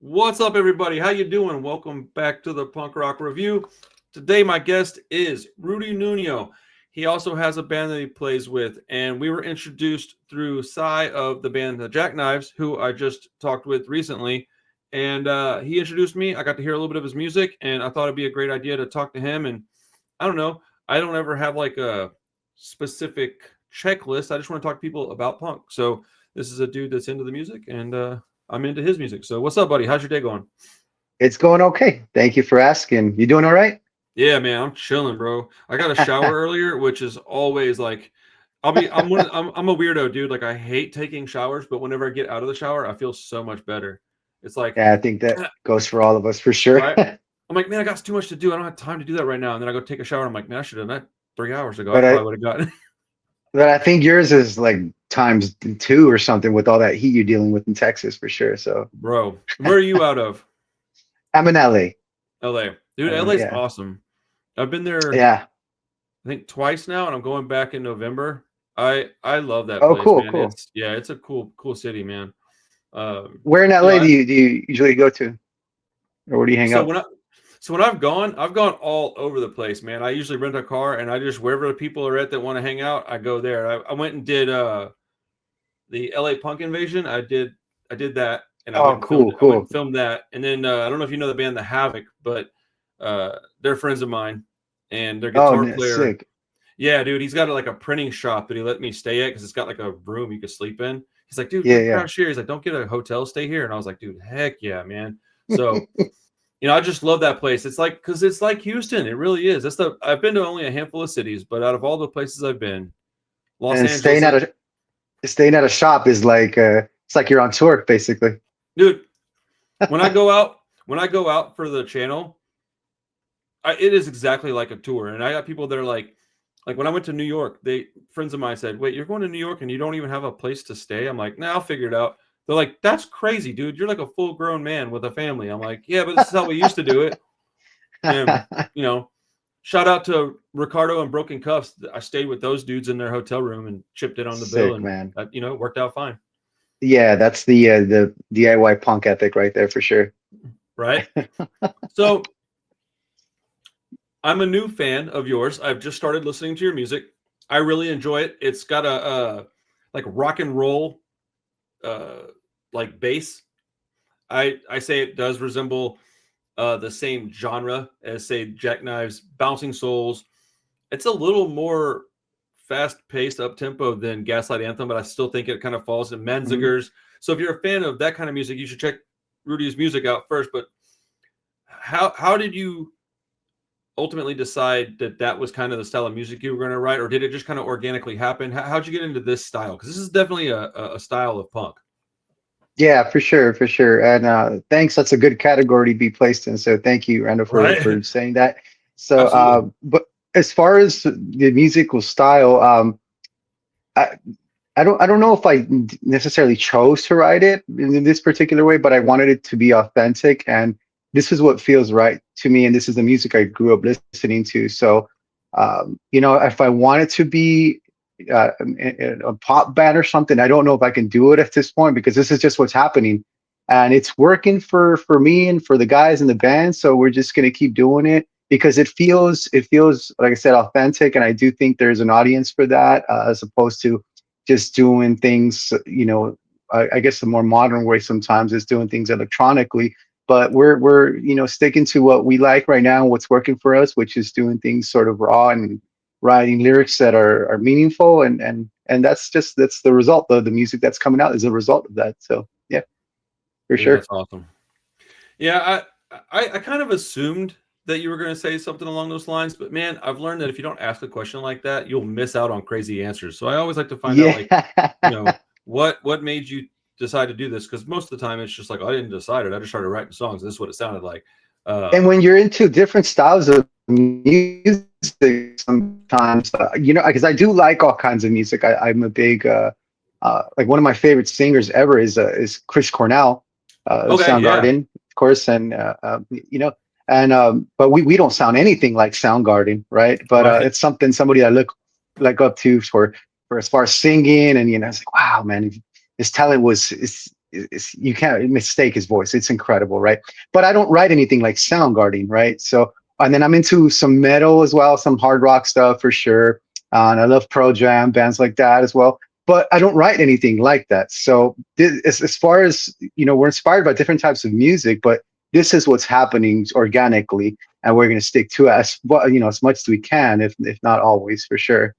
What's up, everybody? How you doing? Welcome back to the Punk Rock Review. Today, my guest is Rudy Nuno. He also has a band that he plays with, and we were introduced through Cy of the band The Jackknives, who I just talked with recently. And he introduced me. I got to hear a little bit of his music, and I thought it'd be a great idea to talk to him. And I don't know, I don't ever have like a specific checklist. I just want to talk to people about punk. So this is a dude that's into the music, and I'm into his music. So what's up, buddy? How's your day going? It's going okay. Thank you for asking. You doing all right? Yeah, man, I'm chilling, bro. I got a shower earlier, which is always like I'm a weirdo, dude. Like I hate taking showers, but whenever I get out of the shower, I feel so much better. It's like Yeah, I think that goes for all of us for sure. right. I'm like, man, I got too much to do. I don't have time to do that right now. And then I go take a shower and I'm like, man, I should have done that 3 hours ago. I but I probably would have gotten but I think yours is like times two or something with all that heat you're dealing with in Texas for sure. So bro. Where are you out of? I'm in LA. LA. Dude, LA's Yeah. awesome. I've been there Yeah. I think twice now, and I'm going back in November. I love that Oh, place, cool, man. cool. It's a cool city, man. Where in You know, LA do you usually go to? Or where do you hang so out? when I so when I've gone all over the place, man. I usually rent a car, and I just wherever the people are at that want to hang out, I go there. I went and did the LA Punk Invasion. I did that, and Oh, cool, I went cool. and filmed that, and then I don't know if you know the band The Havoc, but they're friends of mine, and their Oh, guitar player. sick. Yeah, dude, he's got like a printing shop that he let me stay at because it's got like a room you could sleep in. He's like, dude, Yeah, come yeah. crash here. He's like, don't get a hotel, stay here. And I was like, dude, heck yeah, man. So, I just love that place. It's like because it's like Houston. It really is. I've been to only a handful of cities, but out of all the places I've been, Los And Angeles, staying at a shop is like it's like you're on tour basically. dude. When I go out for the channel, it is exactly like a tour. And I got people that are like when I went to New York, friends of mine said, "Wait, you're going to New York and you don't even have a place to stay?" I'm like, "Nah, I'll figure it out." They're like, "That's crazy, dude. You're like a full grown man with a family." I'm like, "Yeah, but this is how we used to do it." And you know, shout out to Ricardo and Broken Cuffs. I stayed with those dudes in their hotel room and chipped it on the bill, Sick, and man. it worked out fine, Yeah, that's the DIY punk ethic right there for sure. right? So I'm a new fan of yours. I've just started listening to your music. I really enjoy it. It's got a like rock and roll uh like bass. I say it does resemble the same genre as say Jackknives, Bouncing Souls. It's a little more fast paced up tempo than Gaslight Anthem, but I still think it kind of falls in Mhm. Menzingers. So if you're a fan of that kind of music, you should check Rudy's music out first. But how did you ultimately decide that that was kind of the style of music you were going to write, or did it just kind of organically happen? How'd you get into this style? Because this is definitely a style of punk. Yeah, for sure, for sure. And thanks. That's a good category to be placed in. So thank you, Randall, Right. for saying that. So, Absolutely. but as far as the musical style, I I don't know if I necessarily chose to write it in this particular way, but I wanted it to be authentic, and this is what feels right to me, and this is the music I grew up listening to. So, if I wanted to be a pop band or something, I don't know if I can do it at this point because this is just what's happening, and it's working for me and for the guys in the band. So we're just gonna keep doing it because it feels like I said authentic, and I do think there's an audience for that as opposed to just doing things, I guess the more modern way sometimes is doing things electronically. But we're sticking to what we like right now, what's working for us, which is doing things sort of raw and writing lyrics that are meaningful, and that's the result. The music that's coming out is a result of that. So yeah, for Dude, sure. that's awesome. Yeah, I kind of assumed that you were going to say something along those lines, but man, I've learned that if you don't ask a question like that, you'll miss out on crazy answers. So I always like to find out, like, you Yeah. know, what made you decide to do this? Because most of the time it's just like, "Oh, I didn't decide it. I just started writing songs. This is what it sounded like." And Um, when you're into different styles of music, sometimes because I do like all kinds of music. I'm a big like one of my favorite singers ever is Chris Cornell, okay, yeah, Soundgarden, of course, and but we don't sound anything like Soundgarden, right? But right. it's somebody I look up to for as far as singing, and it's like, wow, man, his talent was is you can't mistake his voice. It's incredible, right? But I don't write anything like Soundgarden, right? So, and then I'm into some metal as well, some hard rock stuff for sure. And I love Pro Jam, bands like that as well. But I don't write anything like that. So as far as, we're inspired by different types of music, but this is what's happening organically, and we're going to stick to it as well, as much as we can, if not always, for sure.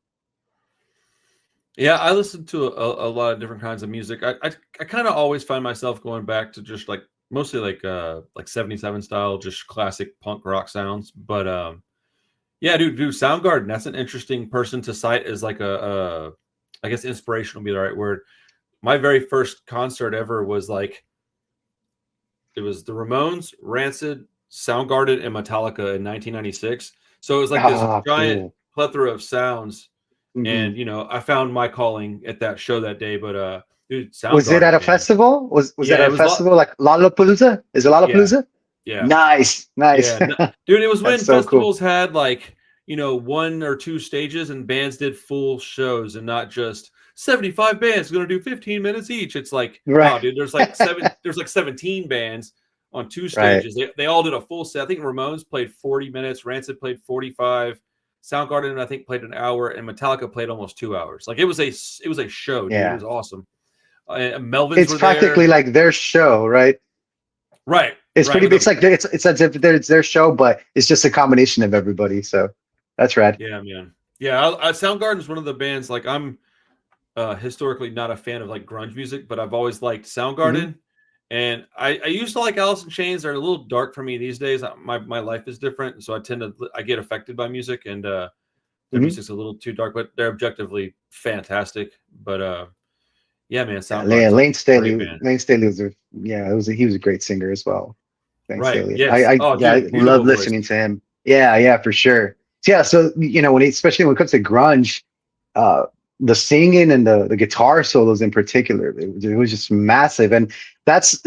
Yeah, I listen to a lot of different kinds of music. I kind of always find myself going back to just like mostly like 77 style, just classic punk rock sounds. But yeah, dude, Soundgarden, that's an interesting person to cite as like a I guess inspiration will be the right word. My very first concert ever was like it was the Ramones, Rancid, Soundgarden, and Metallica in 1996. So it was like this giant Cool. plethora of sounds. Hmm. And I found my calling at that show that day. But dude, Was it at Soundgarden, a man. festival? Was that Yeah, at it a was a lot. festival like Lollapalooza? Is it Yeah, Lollapalooza? yeah, Nice, nice. yeah. Dude, it was That's when so cool. festivals had like, one or two stages and bands did full shows and not just 75 bands going to do 15 minutes each. It's like, Right. no, dude, there's like 17 bands on two Right. stages. They all did a full set. I think Ramones played 40 minutes, Rancid played 45, Soundgarden I think played an hour, and Metallica played almost 2 hours. Like it was a show, dude. It Yeah. was awesome. Melvins It's were practically there. like their show, right? Right, It's right. pretty With big. It's a like it's as if it's their show, but it's just a combination of everybody. So that's rad. Yeah, man. Yeah, Soundgarden is one of the bands. Like I'm historically not a fan of like grunge music, but I've always liked Hmm. Soundgarden. And I used to like Alice in Chains. They're a little dark for me these days. My life is different, so I get affected by music, and their Hmm. music's a little too dark, but they're objectively fantastic. But yeah, man, Yeah, Soundgarden's a Lane great Staley. band. Lane Staley was yeah, he was a great singer as well. Lane Right? Staley. Yes. Oh, Yeah, I dude, love beautiful voice. listening to him. Yeah, yeah, for sure. So, yeah, so especially when it comes to grunge, uh, the singing and the guitar solos in particular, it was just massive. And that's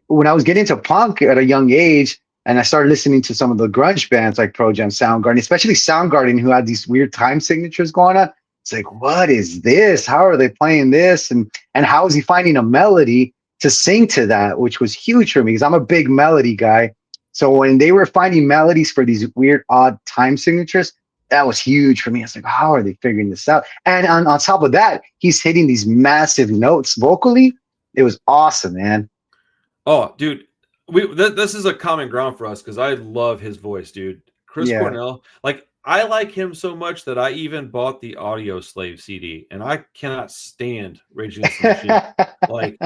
when I was getting into punk at a young age, and I started listening to some of the grunge bands like Pro Jam, Soundgarden, especially Soundgarden, who had these weird time signatures going on. It's like, what is this? How are they playing this? And how is he finding a melody to sing to that, which was huge for me because I'm a big melody guy. So when they were finding melodies for these weird, odd time signatures, that was huge for me. I was like, how are they figuring this out? And on top of that, he's hitting these massive notes vocally. It was awesome, man. Oh, dude, this is a common ground for us because I love his voice, dude. Chris Yeah. Cornell, like I like him so much that I even bought the Audio Slave CD, and I cannot stand Rage Against the Machine. Like,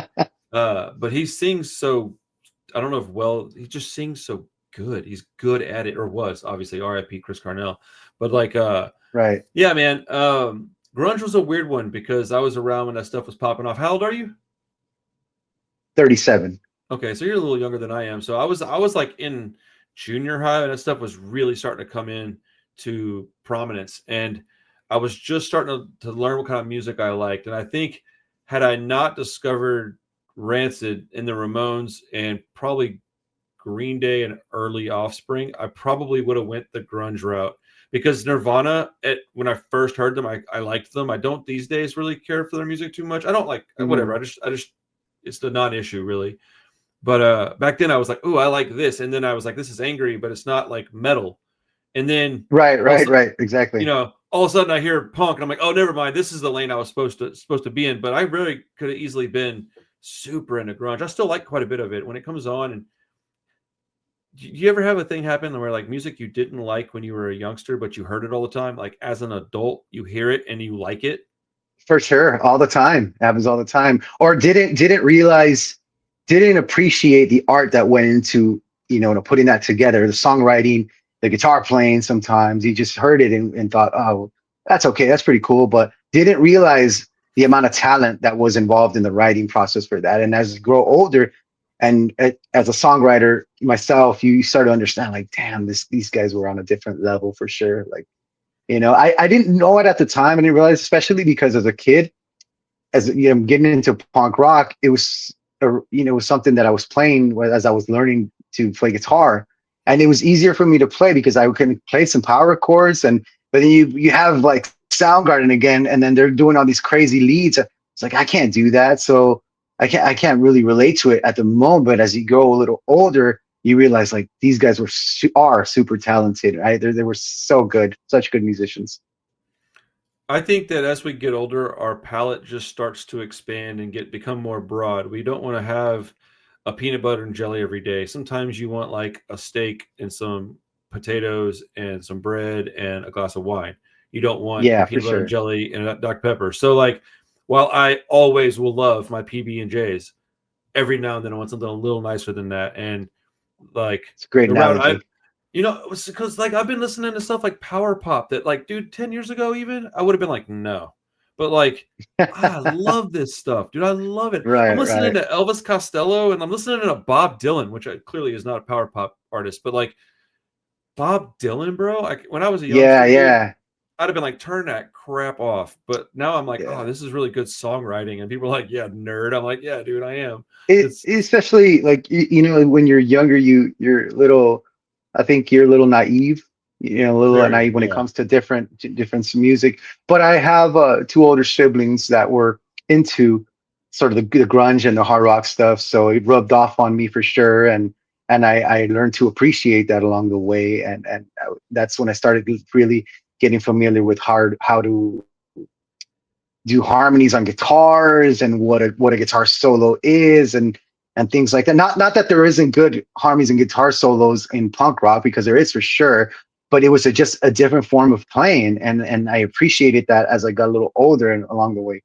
but he sings so I don't know if he just sings so good. He's good at it, or was obviously R.I.P. Chris Cornell. But like, Right. yeah, man, grunge was a weird one because I was around when that stuff was popping off. How old are you? 37. Okay, so you're a little younger than I am. So I was like in junior high, and that stuff was really starting to come in to prominence. And I was just starting to learn what kind of music I liked. And I think had I not discovered Rancid and the Ramones and probably Green Day and early Offspring, I probably would have went the grunge route. Because Nirvana, when I first heard them, I liked them. I don't these days really care for their music too much. I don't like whatever. Mhm. I just it's the non-issue really. But back then I was like, "Oh, I like this," and then I was like, "This is angry, but it's not like metal." And then Right, all of a right, sudden, right. Exactly. all of a sudden I hear punk, and I'm like, "Oh, never mind. This is the lane I was supposed to be in." But I really could have easily been super into grunge. I still like quite a bit of it when it comes on. And do you ever have a thing happen where like music you didn't like when you were a youngster, but you heard it all the time? Like as an adult, you hear it and you like it. For sure. All the time. Happens all the time. Or didn't realize, didn't appreciate the art that went into, to putting that together, the songwriting, the guitar playing sometimes. You just heard it and thought, oh, that's okay, that's pretty cool. But didn't realize the amount of talent that was involved in the writing process for that. And as you grow older, and as a songwriter myself, you start to understand, like, damn, these guys were on a different level for sure. Like, I didn't know it at the time. I didn't realize, especially because as a kid, as getting into punk rock, it was it was something that I was playing as I was learning to play guitar, and it was easier for me to play because I can play some power chords, and but then you have like Soundgarden again, and then they're doing all these crazy leads. It's like I can't do that, so I can't really relate to it at the moment. But as you grow a little older, you realize like these guys are super talented. Right? They were so good, such good musicians. I think that as we get older, our palate just starts to expand and become more broad. We don't want to have a peanut butter and jelly every day. Sometimes you want like a steak and some potatoes and some bread and a glass of wine. You don't want a Yeah, for peanut butter and sure. jelly and a Dr. Pepper. So like while I always will love my PB and J's, every now and then I want something a little nicer than that. And like It's a great the route I analogy. because like I've been listening to stuff like power pop that like, dude, 10 years ago even I would have been like, no. But like I love this stuff, dude. I love it. I'm Right, listening right. to Elvis Costello and I'm listening to Bob Dylan, which clearly is not a power pop artist, but like Bob Dylan, bro. When I was a Yeah, youngster, dude, yeah, I'd have been like, turn that crap off. But now I'm like, oh, yeah. this is really good songwriting. And people are like, yeah, nerd. I'm like, yeah, dude, I am. It It's especially like when you're younger, you're little. I think you're a little naive. A little very, naive when it yeah. comes to different music. But I have two older siblings that were into sort of the grunge and the hard rock stuff, so it rubbed off on me for sure. And I learned to appreciate that along the way. And that's when I started really getting familiar with how to do harmonies on guitars and what a guitar solo is and things like that. Not that there isn't good harmonies and guitar solos in punk rock, because there is for sure, but it was just a different form of playing, and I appreciated that as I got a little older and along the way.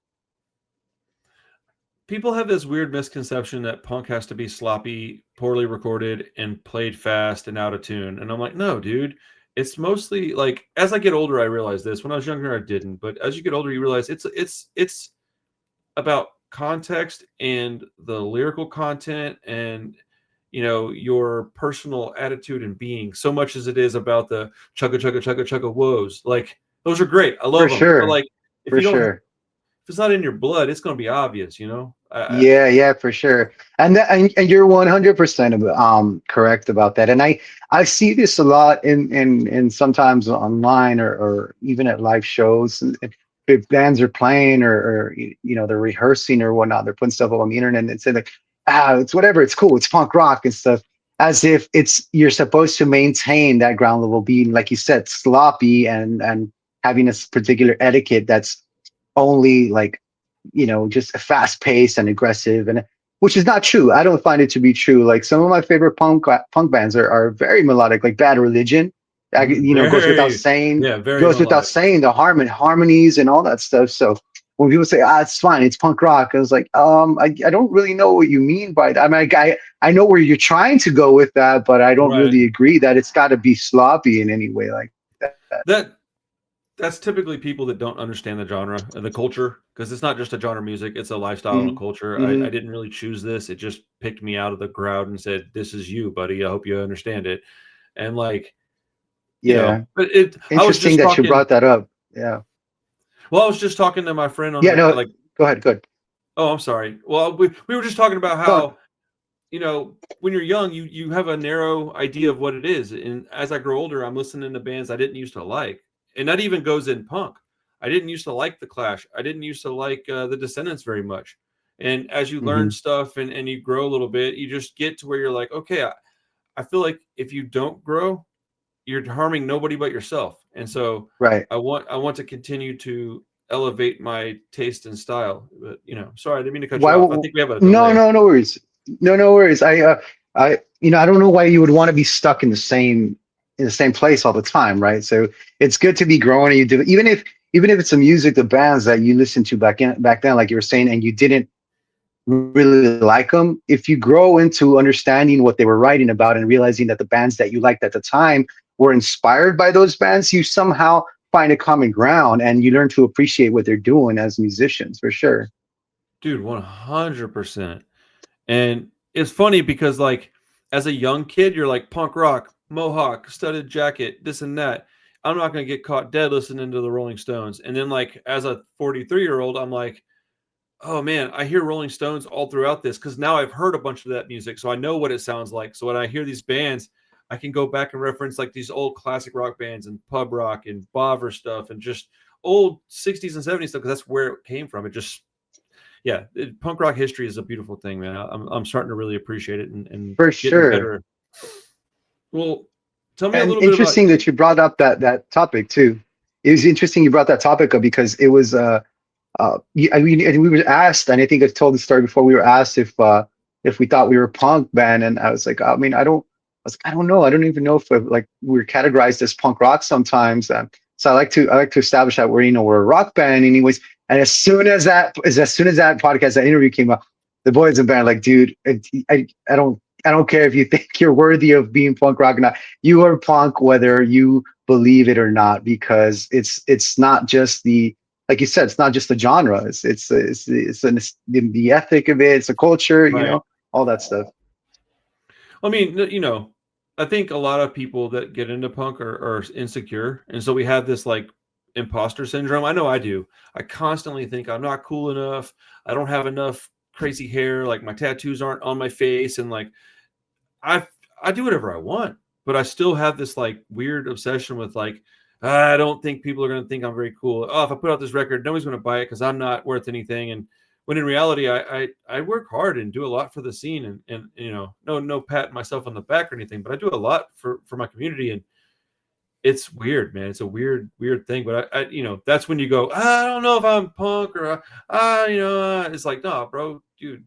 People have this weird misconception that punk has to be sloppy, poorly recorded, and played fast and out of tune. And I'm like, no, dude. It's mostly like as I get older, I realize this. When I was younger, I didn't. But as you get older, you realize it's about context and the lyrical content and your personal attitude and being so much as it is about the chugga chugga chugga chugga woes. Like those are great. I For love them. But sure, like if for you don't sure. if it's not in your blood, it's going to be obvious. Yeah, yeah, for sure. And you're 100% correct about that. And I see this a lot in sometimes online or even at live shows. And if bands are playing or they're rehearsing or whatnot, they're putting stuff up on the internet and say like, it's whatever, it's cool, it's punk rock and stuff, as if you're supposed to maintain that ground level being, like you said, sloppy and having this particular etiquette that's only like just fast paced and aggressive, and which is not true. I don't find it to be true. Like some of my favorite punk bands are very melodic, like Bad Religion. Goes without very, saying, yeah, very melodic. the harmonies and all that stuff. So when people say, it's fine, it's punk rock, I was like, I don't really know what you mean by that. I mean, I know where you're trying to go with that, but I don't Right. really agree that it's got to be sloppy in any way like that. That that's typically people that don't understand the genre and the culture because it's not just a genre of music, it's a lifestyle and a Hmm. culture. I Hmm. didn't really choose this. It just picked me out of the crowd and said, "This is you, buddy. I hope you understand it." And like, Yeah. but it I was Interesting just that you talking brought that up. Yeah. well, I was just talking to my friend on Yeah, the no, like, go ahead. Good. oh, I'm sorry. Well, we were just talking about No, how when you're young, you have a narrow idea of what it is. And as I grow older, I'm listening to bands I didn't used to like. And that even goes in punk. I didn't used to like The Clash. I didn't used to like The Descendants very much. And as you learn hmm, stuff and you grow a little bit, you just get to where you're like, okay, I feel like if you don't grow, you're harming nobody but yourself. And so right. I want to continue to elevate my taste and style. But sorry, I didn't mean to cut you Why? off. I think we have a No, delay. no, no worries. No, no worries. I don't know why you would want to be stuck in the same place all the time, right? So it's good to be growing. And you do, even if it's a music, the bands that you listened to back then, like you were saying, and you didn't really like them. If you grow into understanding what they were writing about and realizing that the bands that you liked at the time were inspired by those bands, you somehow find a common ground and you learn to appreciate what they're doing as musicians, for sure. Dude, 100%. And it's funny because, like, as a young kid, you're like punk rock, mohawk, studded jacket, this and that. I'm not going to get caught dead listening to the Rolling Stones. And then, like, as a 43-year-old, I'm like, oh man, I hear Rolling Stones all throughout this because now I've heard a bunch of that music. So I know what it sounds like. So when I hear these bands, I can go back and reference like these old classic rock bands and pub rock and bobber stuff and just old 60s and 70s stuff because that's where it came from. punk rock history is a beautiful thing, man. I'm starting to really appreciate it and For getting sure. better. Well, tell me a And little bit about. interesting that you brought up that topic too. It was interesting you brought that topic up because it was I mean, and we were asked, and I think I told the story before. We were asked if we thought we were a punk band, and I was like, I mean, I don't know. I don't even know if like we're categorized as punk rock sometimes. So I like to establish that we're a rock band, anyways. And as soon as that podcast, that interview came up, the boys in band are like, dude, I don't care if you think you're worthy of being punk rock or not. You are punk whether you believe it or not, because it's not just the, like you said, it's not just the genre. It's the ethic of it. It's the culture, Right. all that stuff. I mean, I think a lot of people that get into punk are insecure, and so we have this like imposter syndrome. I know I do. I constantly think I'm not cool enough. I don't have enough crazy hair. Like my tattoos aren't on my face, and like I I do whatever I want, but I still have this like weird obsession with like I don't think people are going to think I'm very cool. Oh, if I put out this record, nobody's going to buy it because I'm not worth anything. And when in reality, I work hard and do a lot for the scene, and no pat myself on the back or anything, but I do a lot for my community, and it's weird, man. It's a weird thing, but I that's when you go, I don't know if I'm punk or it's like, nah, bro, dude,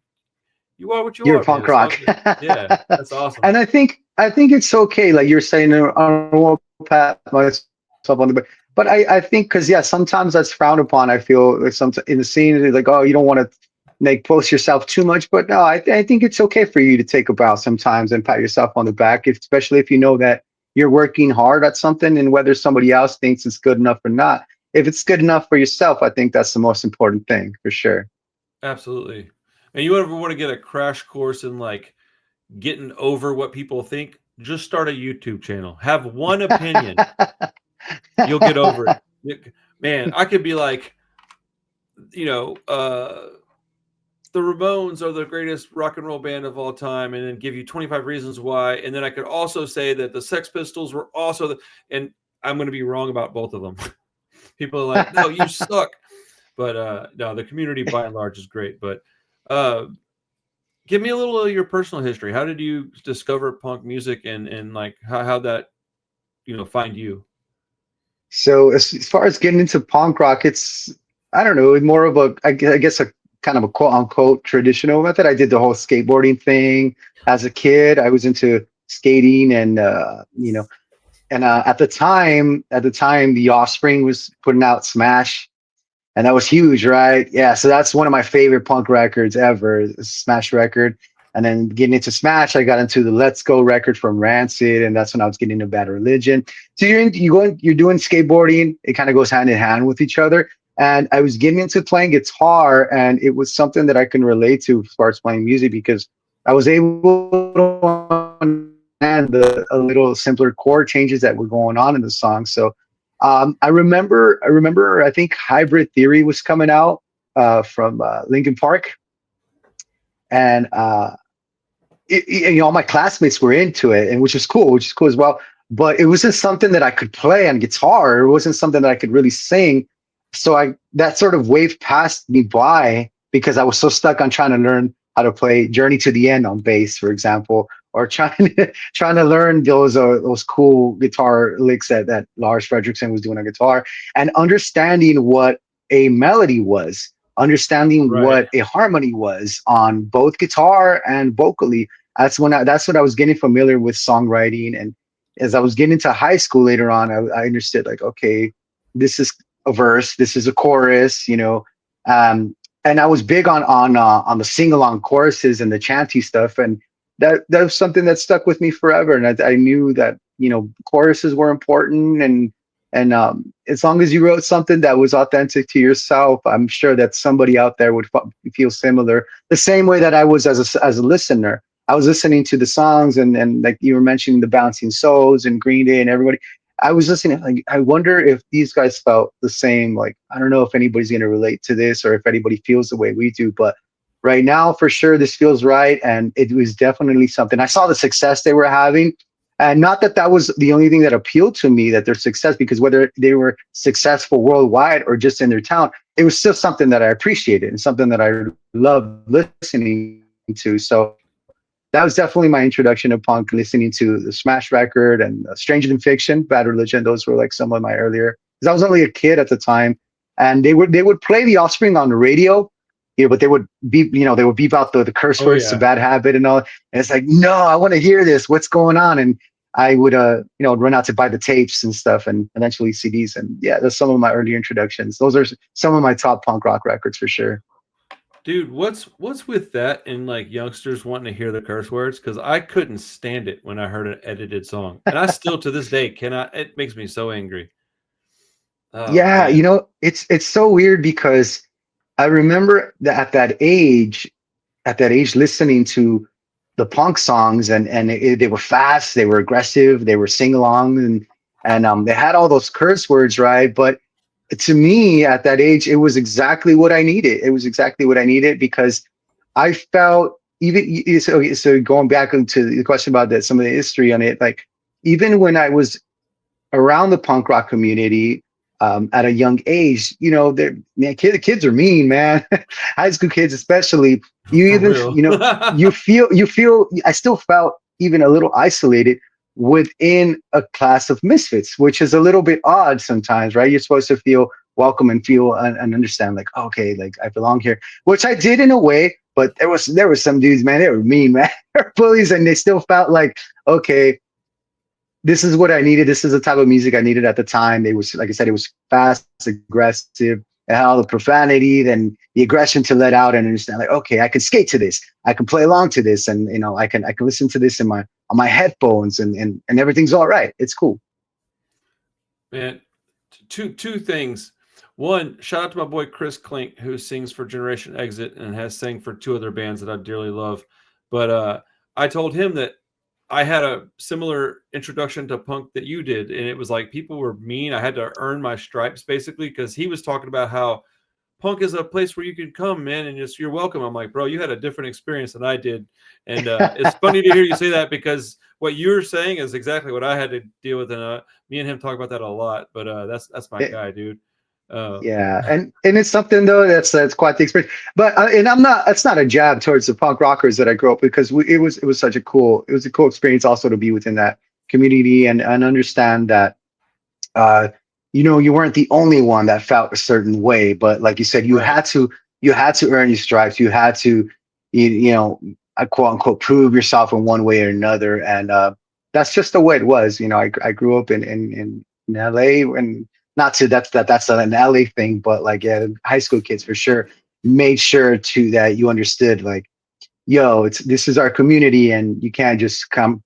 you are what you You're are, man. punk As long rock. as yeah, that's awesome. And I think it's okay. Like you're saying, I don't want to pat myself on the back. But I think because yeah, sometimes that's frowned upon. I feel like some in the scene, it's like, oh, you don't want to make post yourself too much. But no, I think it's okay for you to take a bow sometimes and pat yourself on the back, especially if you know that you're working hard at something, and whether somebody else thinks it's good enough or not. If it's good enough for yourself, I think that's the most important thing for sure. Absolutely. And you ever want to get a crash course in like getting over what people think? Just start a YouTube channel. Have one opinion. You'll get over it. Man, I could be like, you know, the Ramones are the greatest rock and roll band of all time, and then give you 25 reasons why. And then I could also say that the Sex Pistols were also and I'm going to be wrong about both of them. People are like, no, you suck. But no, the community by and large is great. But uh, give me a little of your personal history. How did you discover punk music, and like how that find you? So as far as getting into punk rock, it's, I don't know, more of a, I guess a kind of a quote unquote traditional method. I did the whole skateboarding thing as a kid. I was into skating, and at the time, The Offspring was putting out Smash, and that was huge, right? Yeah, so that's one of my favorite punk records ever, is Smash record. And then getting into Smash, I got into the Let's Go record from Rancid, and that's when I was getting into Bad Religion. So you're doing skateboarding. It kind of goes hand in hand with each other. And I was getting into playing guitar, and it was something that I can relate to as far as playing music, because I was able to understand the a little simpler chord changes that were going on in the song. So I remember. I think Hybrid Theory was coming out from Linkin Park, and all my classmates were into it, and which is cool as well. But it wasn't something that I could play on guitar. It wasn't something that I could really sing. So that sort of waved past me by, because I was so stuck on trying to learn how to play Journey to the End on bass, for example, or trying to learn those cool guitar licks that Lars Fredriksson was doing on guitar, and understanding what a melody was, understanding Right. what a harmony was on both guitar and vocally. That's what I was getting familiar with songwriting. And as I was getting into high school later on, I understood, like, okay, this is a verse, this is a chorus, um, and I was big on the sing along choruses and the chanty stuff, and that was something that stuck with me forever. And I knew that choruses were important, and as long as you wrote something that was authentic to yourself, I'm sure that somebody out there would feel similar. The same way that I was as a listener. I was listening to the songs, and like you were mentioning, the Bouncing Souls and Green Day and everybody. I was listening, like, I wonder if these guys felt the same. Like, I don't know if anybody's going to relate to this, or if anybody feels the way we do, but right now, for sure, this feels right. And it was definitely something. I saw the success they were having, And not that that was the only thing that appealed to me, that their success, because whether they were successful worldwide or just in their town, it was still something that I appreciated and something that I loved listening to. So that was definitely my introduction of punk, listening to the Smash record and Stranger Than Fiction, Bad Religion. Those were like some of my earlier, because I was only a kid at the time, and they would play the Offspring on the radio, but they would beep out the curse Oh words to yeah. Bad Habit and all. And it's like, no, I want to hear this. What's going on? And I would run out to buy the tapes and stuff, and eventually CDs. And yeah, that's some of my early introductions. Those are some of my top punk rock records for sure. Dude, what's with that and like youngsters wanting to hear the curse words? Because I couldn't stand it when I heard an edited song, and I still to this day cannot. It makes me so angry. Oh Yeah, man. it's so weird because I remember that at that age listening to the punk songs, and they were fast, they were aggressive, they were sing along, and they had all those curse words, right? But to me at that age, it was exactly what I needed. It was exactly what I needed because I felt, so going back into the question about that, some of the history on it, like even when I was around the punk rock community, at a young age, kids are mean, man. High school kids, especially. You For even, real. you feel. I still felt even a little isolated within a class of misfits, which is a little bit odd sometimes, right? You're supposed to feel welcome and feel and understand, like, okay, like I belong here, which I did in a way. But there was some dudes, man. They were mean, man. They're bullies, and they still felt like, okay, this is what I needed. This is the type of music I needed at the time. It was, like I said, it was fast, aggressive, and all the profanity, then the aggression to let out and understand, like, okay, I can skate to this, I can play along to this, and I can listen to this in my on my headphones, and everything's all right. It's cool. Man, two things. One, shout out to my boy Chris Klink, who sings for Generation Exit and has sang for two other bands that I dearly love. But I told him that I had a similar introduction to punk that you did, and it was like people were mean. I had to earn my stripes basically, because he was talking about how punk is a place where you can come, man, and just you're welcome. I'm like, bro, you had a different experience than I did, and it's funny to hear you say that because what you're saying is exactly what I had to deal with, and me and him talk about that a lot. But that's my It- guy, dude. Uh, yeah, and it's something though that's quite the experience. But and I'm not. It's not a jab towards the punk rockers that I grew up with, because it was such a cool experience also to be within that community and understand that uh, you weren't the only one that felt a certain way, but like you said, you right. had to earn your stripes. You had to, quote unquote, prove yourself in one way or another. And that's just the way it was. I grew up in LA, and not to that's not an LA thing, but like, yeah, high school kids for sure made sure to that you understood, like, yo, this is our community, and you can't just come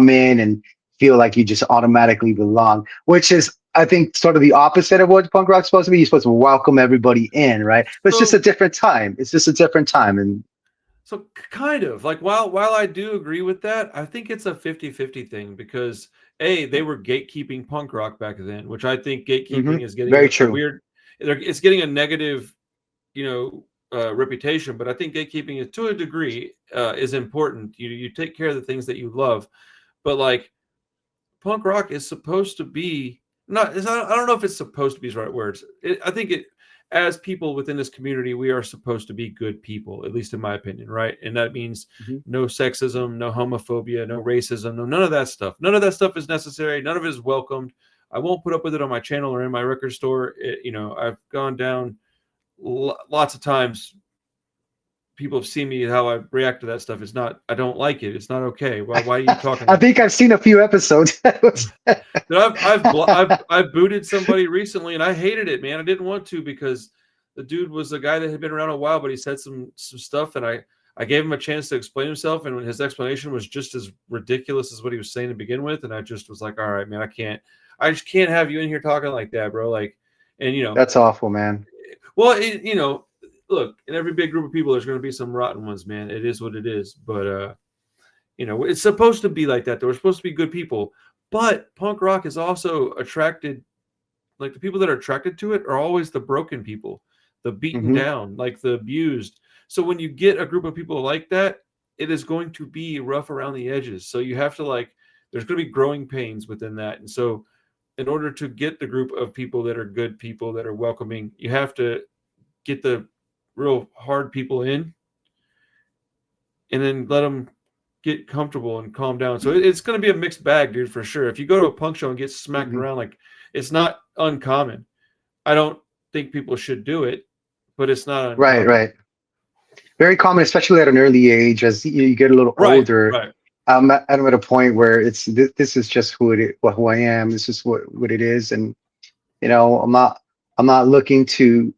in and feel like you just automatically belong, which is, I think, sort of the opposite of what punk rock's supposed to be. You're supposed to welcome everybody in, right? But it's just a So different time. It's just a different time. And kind of like while I do agree with that, I think it's a 50-50 thing because they were gatekeeping punk rock back then, which I think gatekeeping is getting very a true. weird, it's getting a negative, you know, reputation. But I think gatekeeping is to a degree is important. You take care of the things that you love, but like punk rock is supposed to be not. I don't know if it's supposed to be the right words. I think it as people within this community, we are supposed to be good people, at least in my opinion, right? And that means Mhm. no sexism, no homophobia, no racism, no none of that stuff. None of that stuff is necessary. None of it is welcomed. I won't put up with it on my channel or in my record store. I've gone down lots of times. People have seen me how I react to that stuff. It's not. I don't like it. It's not okay. Why are you talking I like think I've seen a few episodes. I've booted somebody recently, and I hated it, man. I didn't want to because the dude was a guy that had been around a while, but he said some stuff, and I gave him a chance to explain himself, and his explanation was just as ridiculous as what he was saying to begin with, and I just was like, all right, man, I just can't have you in here talking like that, bro. Like, and That's awful, man. well, look, in every big group of people, there's going to be some rotten ones, man. It is what it is, but it's supposed to be like that. Though we're supposed to be good people, but punk rock is also attracted. Like the people that are attracted to it are always the broken people, the beaten Hmm. down, like the abused. So when you get a group of people like that, it is going to be rough around the edges. So you have to like there's going to be growing pains within that. And so in order to get the group of people that are good people that are welcoming, you have to get the real hard people in and then let them get comfortable and calm down. So it's going to be a mixed bag, dude, for sure. If you go to a punk show and get smacked around, like, it's not uncommon. I don't think people should do it, but it's not uncommon. Right. Very common, especially at an early age. As you get a little Right. older, I'm at a point where this is just who I am. This is what it is, and I'm not looking to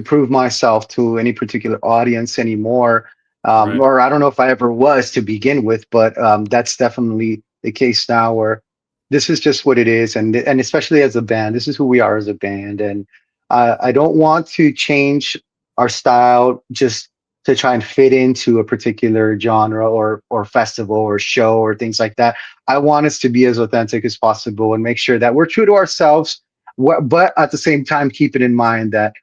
prove myself to any particular audience anymore. Or I don't know if I ever was to begin with, but that's definitely the case now, where this is just what it is, and especially as a band, this is who we are as a band, and I don't want to change our style just to try and fit into a particular genre or festival or show or things like that. I want us to be as authentic as possible and make sure that we're true to ourselves, but at the same time, keep it in mind that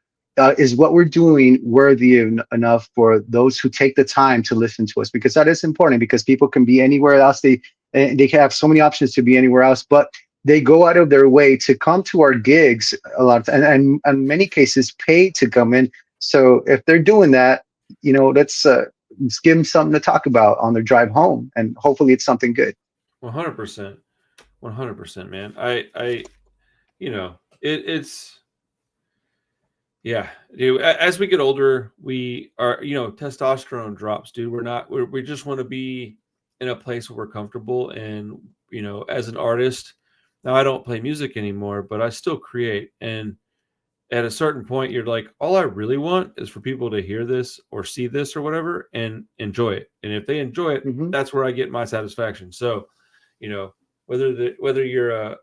is what we're doing worthy enough for those who take the time to listen to us, because that is important, because people can be anywhere else. They can have so many options to be anywhere else, but they go out of their way to come to our gigs a lot, and in many cases pay to come in. So if they're doing that, let's give them something to talk about on their drive home, and hopefully it's something good. 100%, 100%, man. I it's yeah, dude. As we get older, we are, testosterone drops, dude. We just want to be in a place where we're comfortable, and as an artist, now I don't play music anymore, but I still create, and at a certain point, you're like, all I really want is for people to hear this or see this or whatever and enjoy it. And if they enjoy it, that's where I get my satisfaction. So, whether you're a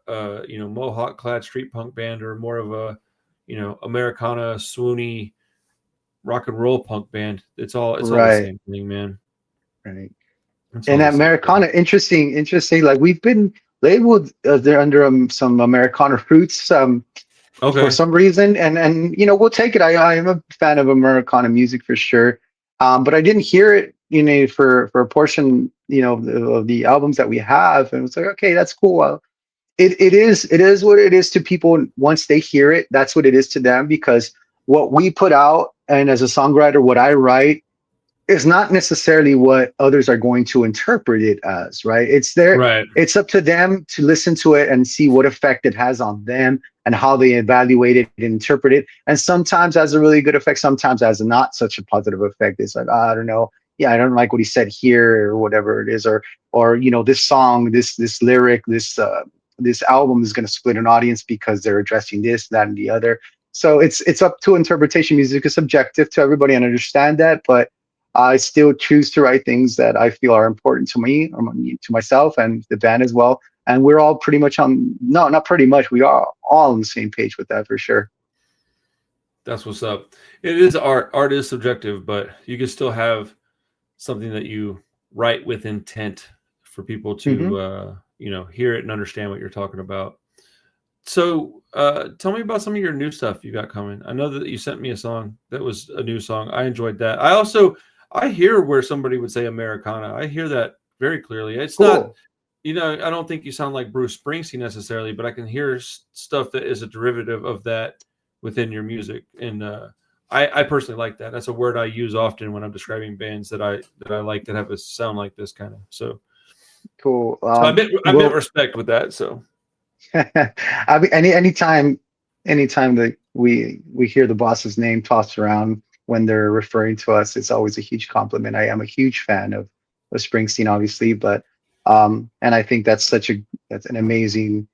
Mohawk clad street punk band or more of a, Americana swoony rock and roll punk band, it's all the same thing, man. Right. And Americana, interesting. Like, we've been labeled they're under some Americana roots. For some reason, and we'll take it. I am a fan of Americana music for sure, but I didn't hear it, for a portion, of the albums that we have, and it's like, okay, that's cool. Well, it is what it is to people. Once they hear it, that's what it is to them, because what we put out, and as a songwriter, what I write, is not necessarily what others are going to interpret it as, right? It's up to them to listen to it and see what effect it has on them and how they evaluate it and interpret it. And sometimes has a really good effect, sometimes has not such a positive effect. It's like, I don't know. Yeah, I don't like what he said here, or whatever it is, or this song, this lyric, this album is going to split an audience because they're addressing this, that, and the other. So it's up to interpretation. Music is subjective to everybody, and understand that, but I still choose to write things that I feel are important to me, or to myself, and the band as well. And we're all pretty much not pretty much, we are all on the same page with that, for sure. That's what's up. It is art. Art is subjective, but you can still have something that you write with intent for people to, hear it and understand what you're talking about. So tell me about some of your new stuff you got coming. I know that you sent me a song that was a new song. I enjoyed that. I hear where somebody would say Americana. I hear that very clearly. It's cool. Not, I don't think you sound like Bruce Springsteen necessarily, but I can hear stuff that is a derivative of that within your music. And I personally like that. That's a word I use often when I'm describing bands that I like that have a sound like this kind of. So cool. So I meant respect with that. So I mean, anytime that we hear the boss's name tossed around when they're referring to us, it's always a huge compliment. I am a huge fan of Springsteen, obviously, but and I think that's an amazing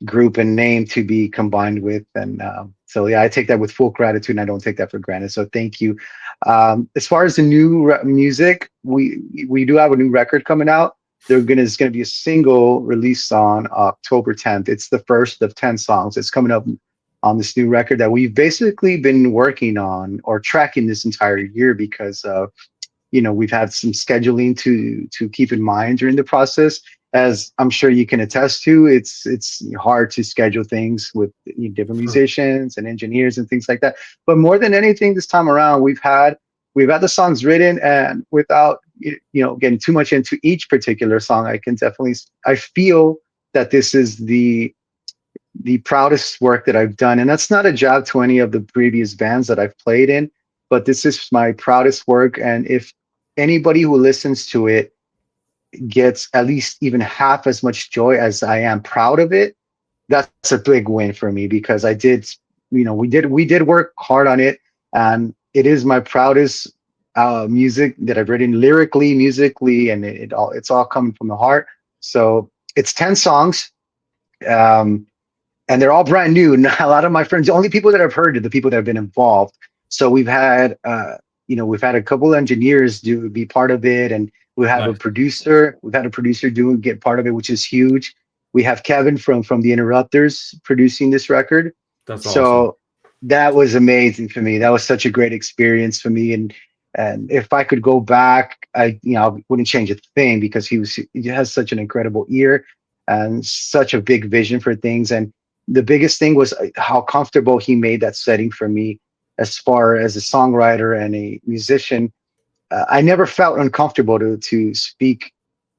group and name to be combined with, and so yeah, I take that with full gratitude, and I don't take that for granted. So thank you. As far as the new music, we do have a new record coming out. It's going to be a single released on October 10th. It's the first of 10 songs. It's coming up on this new record that we've basically been working on or tracking this entire year, because we've had some scheduling to keep in mind during the process. As I'm sure you can attest to, it's hard to schedule things with different musicians and engineers and things like that. But more than anything, this time around, we've had the songs written, and without getting too much into each particular song, I feel that this is the proudest work that I've done. And that's not a jab to any of the previous bands that I've played in, but this is my proudest work. And if anybody who listens to it gets at least even half as much joy as I am proud of it, that's a big win for me, because I did, we did work hard on it, and it is my proudest music that I've written, lyrically, musically, and it's all coming from the heart. So it's 10 songs. And they're all brand new. And a lot of my friends, the only people that I've heard are the people that have been involved. So we've had, we've had a couple engineers be part of it, and we have Nice. a producer. We've had a producer get part of it, which is huge. We have Kevin from the Interrupters producing this record. That's awesome. So that was amazing for me. That was such a great experience for me. And if I could go back, I wouldn't change a thing, because he has such an incredible ear and such a big vision for things. And the biggest thing was how comfortable he made that setting for me, as far as a songwriter and a musician. I never felt uncomfortable to speak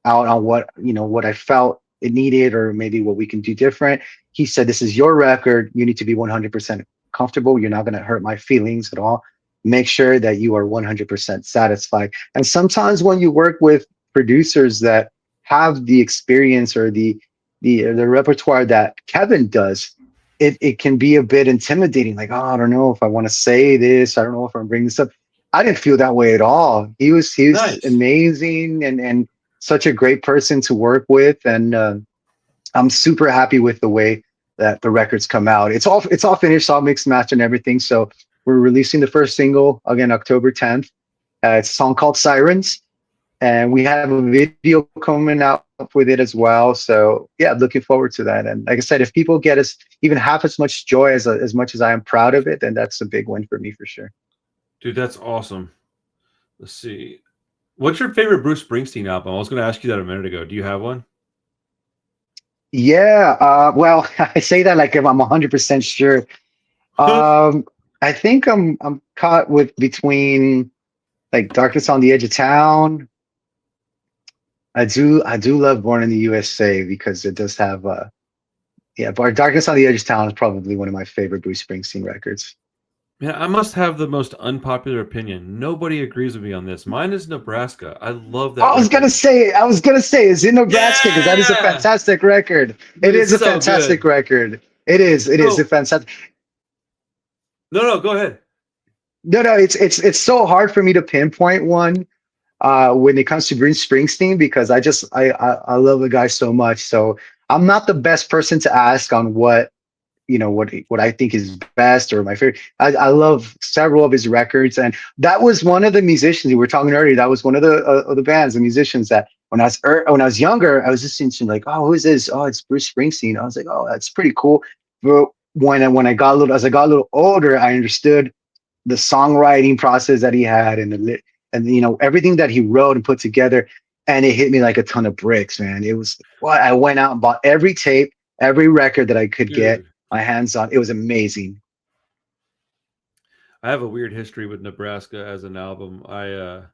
out on what I felt it needed, or maybe what we can do different. He said, "This is your record. You need to be 100% comfortable. You're not going to hurt my feelings at all. Make sure that you are 100% satisfied." And sometimes when you work with producers that have the experience or the repertoire that Kevin does, it can be a bit intimidating. Like, oh, I don't know if I want to say this. I don't know if I'm bringing this up. I didn't feel that way at all. He was Nice. amazing, and such a great person to work with. And I'm super happy with the way that the records come out. It's all finished, all mixed, mastered, and everything. So we're releasing the first single again, October 10th. It's a song called Sirens, and we have a video coming out with it as well. So yeah, looking forward to that. And like I said, if people get us even half as much joy as much as I am proud of it, then that's a big win for me for sure. Dude, that's awesome. Let's see. What's your favorite Bruce Springsteen album? I was going to ask you that a minute ago. Do you have one? Yeah. Well, I say that like if I'm 100% sure. I think I'm caught between like Darkness on the Edge of Town. I do love Born in the USA, because it does have but Darkness on the Edge of Town is probably one of my favorite Bruce Springsteen records. Yeah, I must have the most unpopular opinion. Nobody agrees with me on this. Mine is Nebraska. I love that I was gonna say, is in Nebraska, because that is a Yeah! fantastic record. Dude, It is it's a so fantastic good. record. It is So- a fantastic. No, go ahead. No, it's so hard for me to pinpoint one when it comes to Bruce Springsteen, because I love the guy so much. So I'm not the best person to ask on what I think is best or my favorite. I love several of his records, and that was one of the musicians we were talking earlier. That was one of the bands, the musicians that when I was younger, I was listening to like, oh, who is this? Oh, it's Bruce Springsteen. I was like, oh, that's pretty cool. But when I got a little older, I understood the songwriting process that he had, and everything that he wrote and put together, and it hit me like a ton of bricks, man. It was I went out and bought every tape, every record that I could get Dude, my hands on. It was amazing. I have a weird history with Nebraska as an album. I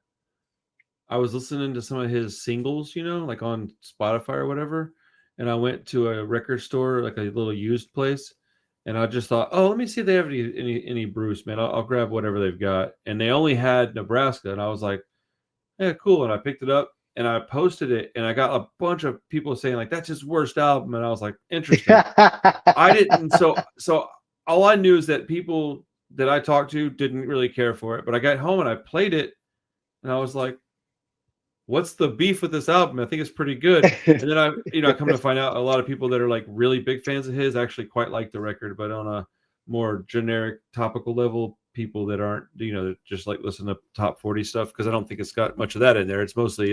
was listening to some of his singles, like on Spotify or whatever, and I went to a record store, like a little used place, and I just thought, oh, let me see if they have any Bruce, man. I'll grab whatever they've got, and they only had Nebraska, and I was like, yeah, cool, and I picked it up and I posted it, and I got a bunch of people saying like that's his worst album, and I was like, interesting. I didn't, so all I knew is that people that I talked to didn't really care for it, but I got home and I played it, and I was like, what's the beef with this album? I think it's pretty good. And then I come to find out a lot of people that are like really big fans of his actually quite like the record, but on a more generic topical level, people that aren't, just like listen to top 40 stuff, because I don't think it's got much of that in there. It's mostly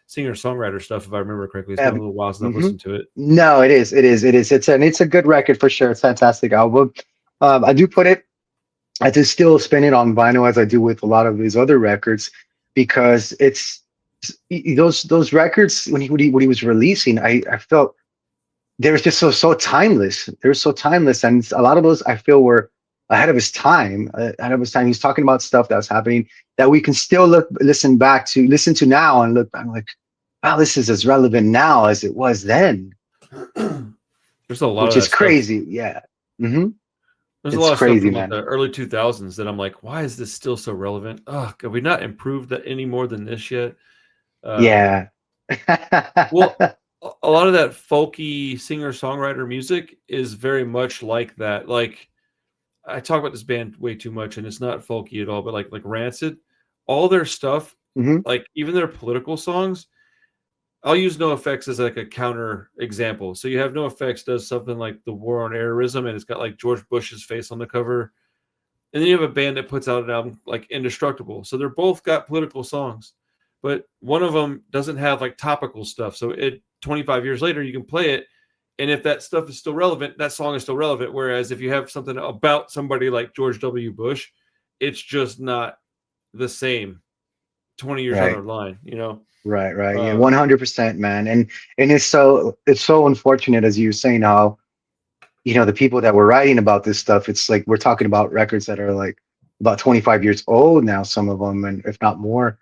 singer-songwriter stuff, if I remember correctly. It's been a little while since I've listened to it. No, it is. It's a good record for sure. It's a fantastic album. I do still spin it on vinyl, as I do with a lot of his other records, because it's those records when he was releasing, I felt they were just so timeless. They were so timeless, and a lot of those I feel were ahead of his time. He's talking about stuff that was happening that we can still listen to now and look back like, wow, this is as relevant now as it was then, There's a lot which of is that stuff. crazy. Yeah. Hmm. There's a It's lot of stuff crazy, from like man. the early 2000s that I'm like, why is this still so relevant? Oh, have we not improved that any more than this yet? Uh, Yeah. well, a lot of that folky singer-songwriter music is very much like that. Like I talk about this band way too much, and it's not folky at all, but like Rancid, all their stuff, Hmm. like even their political songs. I'll use No Effects as like a counter example. So you have No Effects does something like the War on Terrorism, and it's got like George Bush's face on the cover. And then you have a band that puts out an album like Indestructible. So they're both got political songs, but one of them doesn't have like topical stuff. So 25 years later, you can play it. And if that stuff is still relevant, that song is still relevant. Whereas if you have something about somebody like George W. Bush, it's just not the same 20 years down the Right. line, you know? Right. Right. Yeah. Uh, 100%, man. And it's so unfortunate, as you were saying, how, the people that were writing about this stuff, it's like we're talking about records that are like about 25 years old now, some of them, and if not more.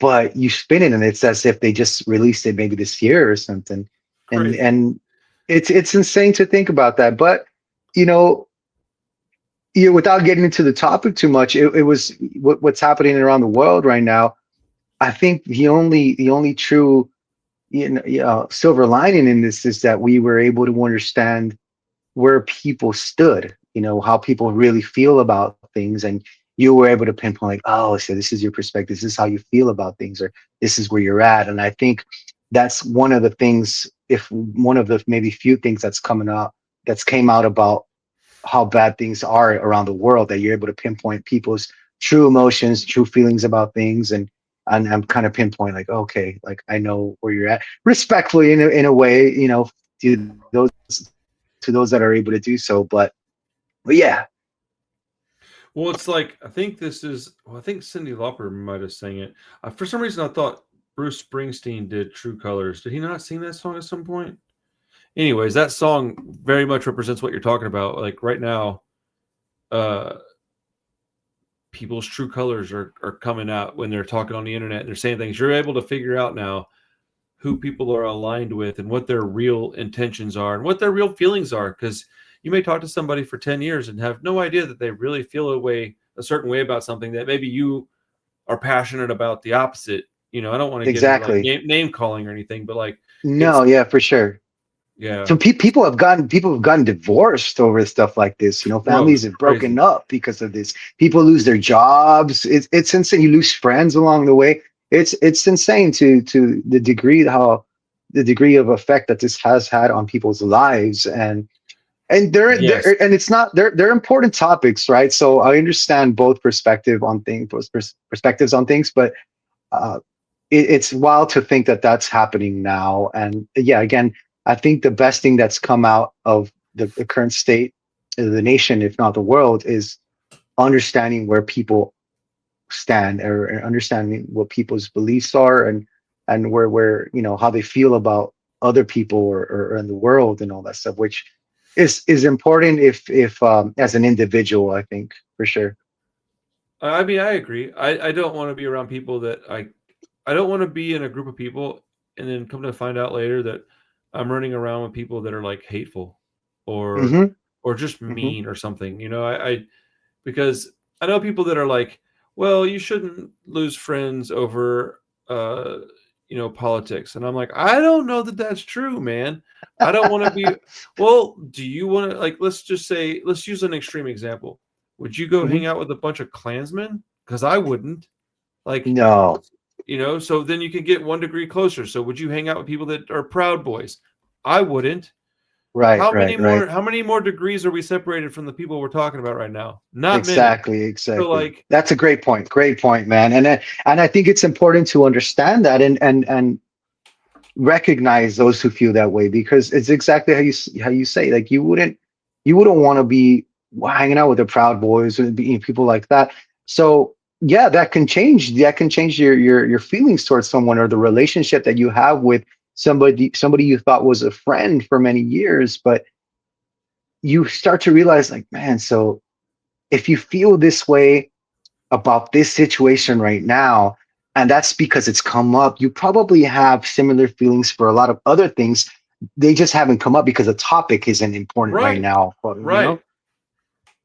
But you spin it and it's as if they just released it maybe this year or something. And crazy. it's insane to think about that. But you know, without getting into the topic too much, it was what's happening around the world right now. I think the only true silver lining in this is that we were able to understand where people stood, how people really feel about things. And you were able to pinpoint, like, oh, so this is your perspective. This is how you feel about things, or this is where you're at. And I think that's one of the things, if one of the maybe few things that's came out about how bad things are around the world, that you're able to pinpoint people's true emotions, true feelings about things. And I'm kind of pinpoint like, okay, like I know where you're at respectfully in a way, to those that are able to do so. But yeah. Well, it's like I think I think Cyndi Lauper might have sang it. For some reason, I thought Bruce Springsteen did "True Colors." Did he not sing that song at some point? Anyways, that song very much represents what you're talking about. Like right now, uh, people's true colors are coming out when they're talking on the internet. They're saying things. You're able to figure out now who people are aligned with and what their real intentions are and what their real feelings are. Because you may talk to somebody for 10 years and have no idea that they really feel a certain way about something that maybe you are passionate about the opposite. I don't want to get into like Exactly. name calling or anything, but like No, it's yeah, for sure. yeah, So people have gotten divorced over stuff like this. bro, Families it's have broken crazy. up because of this. People lose their jobs. It's insane. You lose friends along the way. It's insane to the degree of effect that this has had on people's lives. And Yes. and it's not they're important topics, right? So I understand both perspectives on things, but uh, it's wild to think that that's happening now. And yeah, again, I think the best thing that's come out of the current state of the nation, if not the world, is understanding where people stand, or understanding what people's beliefs are, and where how they feel about other people, or in the world, and all that stuff, which is important if as an individual, I think, for sure. I mean, I agree. I don't want to be around people that I don't want to be in a group of people and then come to find out later that I'm running around with people that are like hateful or Hmm. or just Hmm. mean or something. I because I know people that are like, well, you shouldn't lose friends over uh politics. And I'm like, I don't know that that's true, man. I don't want to be well, do you want to like let's use an extreme example. Would you go Hmm. hang out with a bunch of Klansmen? Because I wouldn't. Like, No. so then you can get 1 degree closer. So would you hang out with people that are Proud Boys? I wouldn't. Right, right, right. How many more degrees are we separated from the people we're talking about right now? Not many. Exactly, So exactly. like, That's a great point. Great point, man. And I think it's important to understand that, and recognize those who feel that way, because it's exactly how you say, like, you wouldn't want to be hanging out with the Proud Boys and people like that. So yeah, that can change your feelings towards someone, or the relationship that you have with somebody you thought was a friend for many years. But you start to realize, like, man, so if you feel this way about this situation right now, and that's because it's come up. You probably have similar feelings for a lot of other things. They just haven't come up because the topic isn't important right Right. now. But, Right.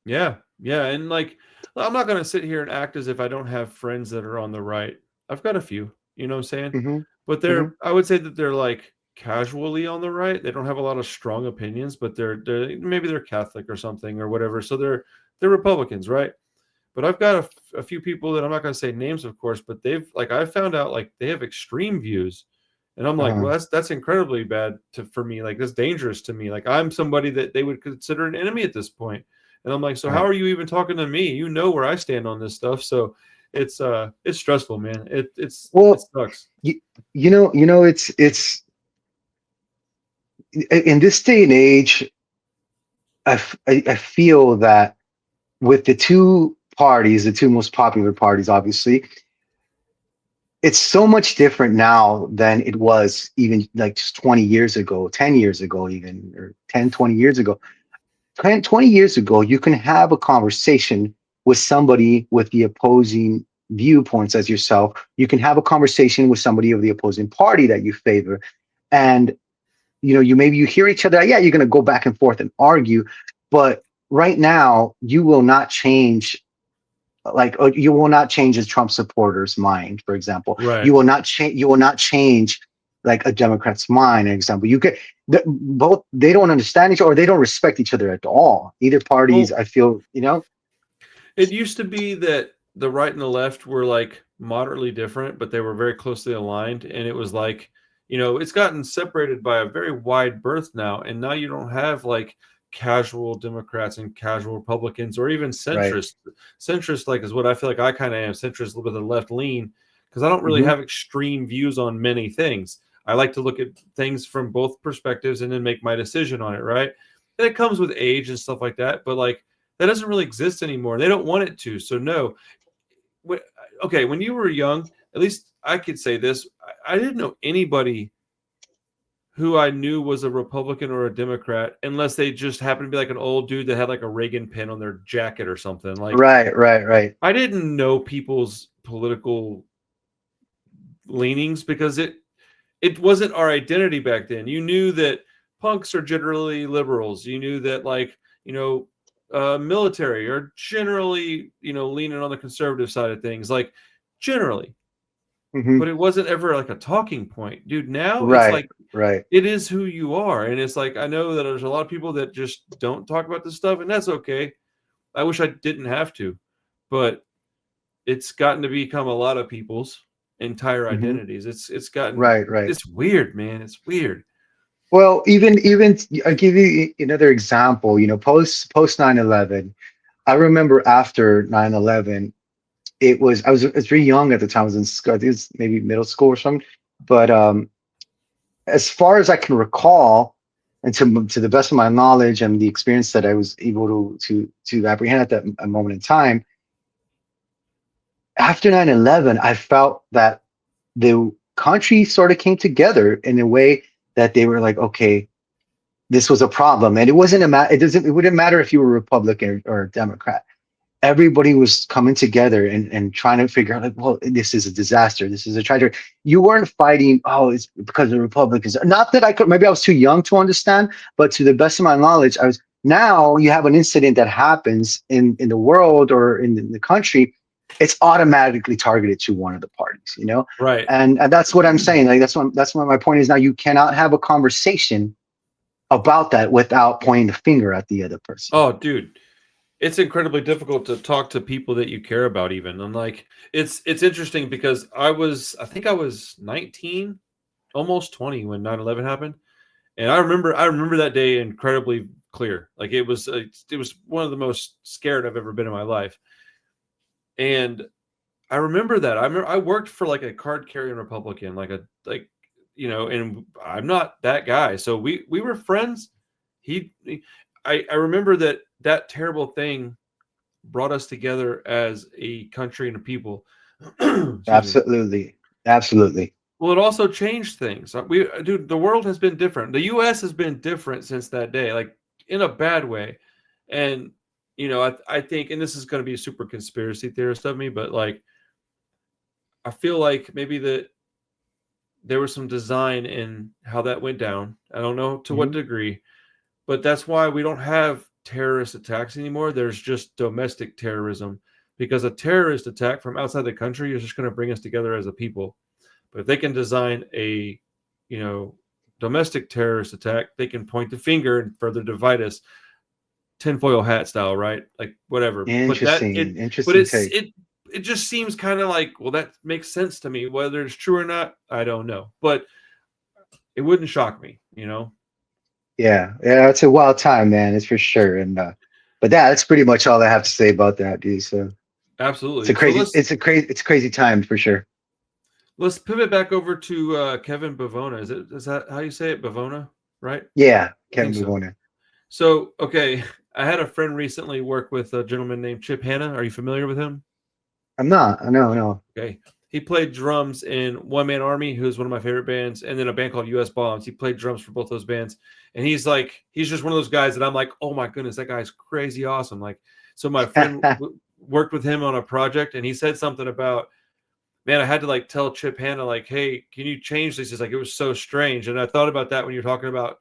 Yeah. Yeah. And like, I'm not going to sit here and act as if I don't have friends that are on the right. I've got a few, you know what I'm saying? hmm But hmm I would say that they're like casually on the right. They don't have a lot of strong opinions, but they're maybe they're Catholic or something or whatever. So they're Republicans, right? But I've got a few people that I'm not going to say names, of course, but they've like I found out like they have extreme views, and I'm like, uh, well, that's incredibly bad for me. Like that's dangerous to me. Like I'm somebody that they would consider an enemy at this point, and I'm like, so how right. are you even talking to me? You know where I stand on this stuff, so it's stressful, man. It Well, sucks. you, it's in this day and age. I feel that with the two parties, the two most popular parties, obviously, it's so much different now than it was even like just 20 years ago, 10 years ago, even, or 10, 20 years ago. 10, 20 years ago, you can have a conversation with somebody with the opposing viewpoints as yourself. You can have a conversation with somebody of the opposing party that you favor. And you maybe you hear each other, yeah, you're going to go back and forth and argue, but right now you will not change, like, you will not change a Trump supporter's mind, for example. Right. You will not change like a Democrat's mind, for example. Both, they don't understand each other, or they don't respect each other at all. Either parties, Well, I feel, it used to be that the right and the left were like moderately different, but they were very closely aligned. And it was like, it's gotten separated by a very wide berth now. And now you don't have like casual Democrats and casual Republicans or even right. centrist. Centrist, like, is what I feel like I kind of am. Centrist, a little bit of the left lean, because I don't really hmm have extreme views on many things. I like to look at things from both perspectives and then make my decision on it, right? And it comes with age and stuff like that. But like, that doesn't really exist anymore. They don't want it to. So no. Okay, when you were young, at least I could say this. I didn't know anybody who I knew was a Republican or a Democrat unless they just happened to be like an old dude that had like a Reagan pin on their jacket or something. Like Right, right, right. I didn't know people's political leanings because it wasn't our identity back then. You knew that punks are generally liberals. You knew that military are generally leaning on the conservative side of things, like generally. hmm But it wasn't ever like a talking point, dude. Now it's Right, like right. it is who you are, and it's like I know that there's a lot of people that just don't talk about this stuff, and that's okay. I wish I didn't have to, but it's gotten to become a lot of people's entire hmm identities. It's gotten Right, right. it's weird, man. It's weird. Well, even I'll give you another example. Post 9/11. I remember after 9/11, I was very young at the time. I was in school, I think it was maybe middle school or something. But as far as I can recall, and to the best of my knowledge and the experience that I was able to apprehend at that moment in time, after 9/11, I felt that the country sort of came together in a way that they were like, okay, this was a problem, and it wasn't it wouldn't matter if you were Republican or a Democrat. Everybody was coming together and trying to figure out, like, well, this is a disaster, this is a tragedy. You weren't fighting, oh, it's because the Republicans. Not that I could, maybe I was too young to understand, but to the best of my knowledge, I was. Now you have an incident that happens in the world or in the country, it's automatically targeted to one of the parties. Right. And that's what I'm saying. Like, that's what my point is. Now you cannot have a conversation about that without pointing the finger at the other person. Oh, dude. It's incredibly difficult to talk to people that you care about even. I'm like it's interesting because I think I was 19, almost 20 when 9/11 happened. And I remember that day incredibly clear. Like it was one of the most scared I've ever been in my life. And I remember that. I remember I worked for like a card carrying Republican, and I'm not that guy. So we were friends. I remember that terrible thing brought us together as a country and a people. Excuse me. Absolutely. Absolutely. Well, it also changed things. Dude, the world has been different. The U.S. has been different since that day, like in a bad way. And I think, and this is going to be a super conspiracy theorist of me, but like, I feel like maybe that there was some design in how that went down. I don't know to what Hmm. degree, but that's why we don't have terrorist attacks anymore. There's just domestic terrorism because a terrorist attack from outside the country is just going to bring us together as a people. But if they can design a, you know, domestic terrorist attack, they can point the finger and further divide us, tinfoil hat style, right? Like whatever. Interesting, But interesting take. it just seems kind of like, well, that makes sense to me. Whether it's true or not, I don't know. But it wouldn't shock me, you know. Yeah, yeah, it's a wild time, man. It's for sure. And but that's pretty much all I have to say about that, dude. So Absolutely. So it's a crazy time for sure. let's pivot back over to Kevin Bavona. Is that how you say it? Bavona, right? Yeah, I think Kevin so. Mavona. So, okay, I had a friend recently work with a gentleman named Chip Hanna. Are you familiar with him? I'm not. No, no. Okay. He played drums in One Man Army, who's one of my favorite bands, and then a band called US Bombs. He played drums for both those bands. And he's just one of those guys that I'm like, oh my goodness, that guy's crazy awesome. Like, so my friend worked with him on a project, and he said something about, man, I had to like tell Chip Hanna, like, hey, can you change this? He's like, it was so strange. And I thought about that when you're talking about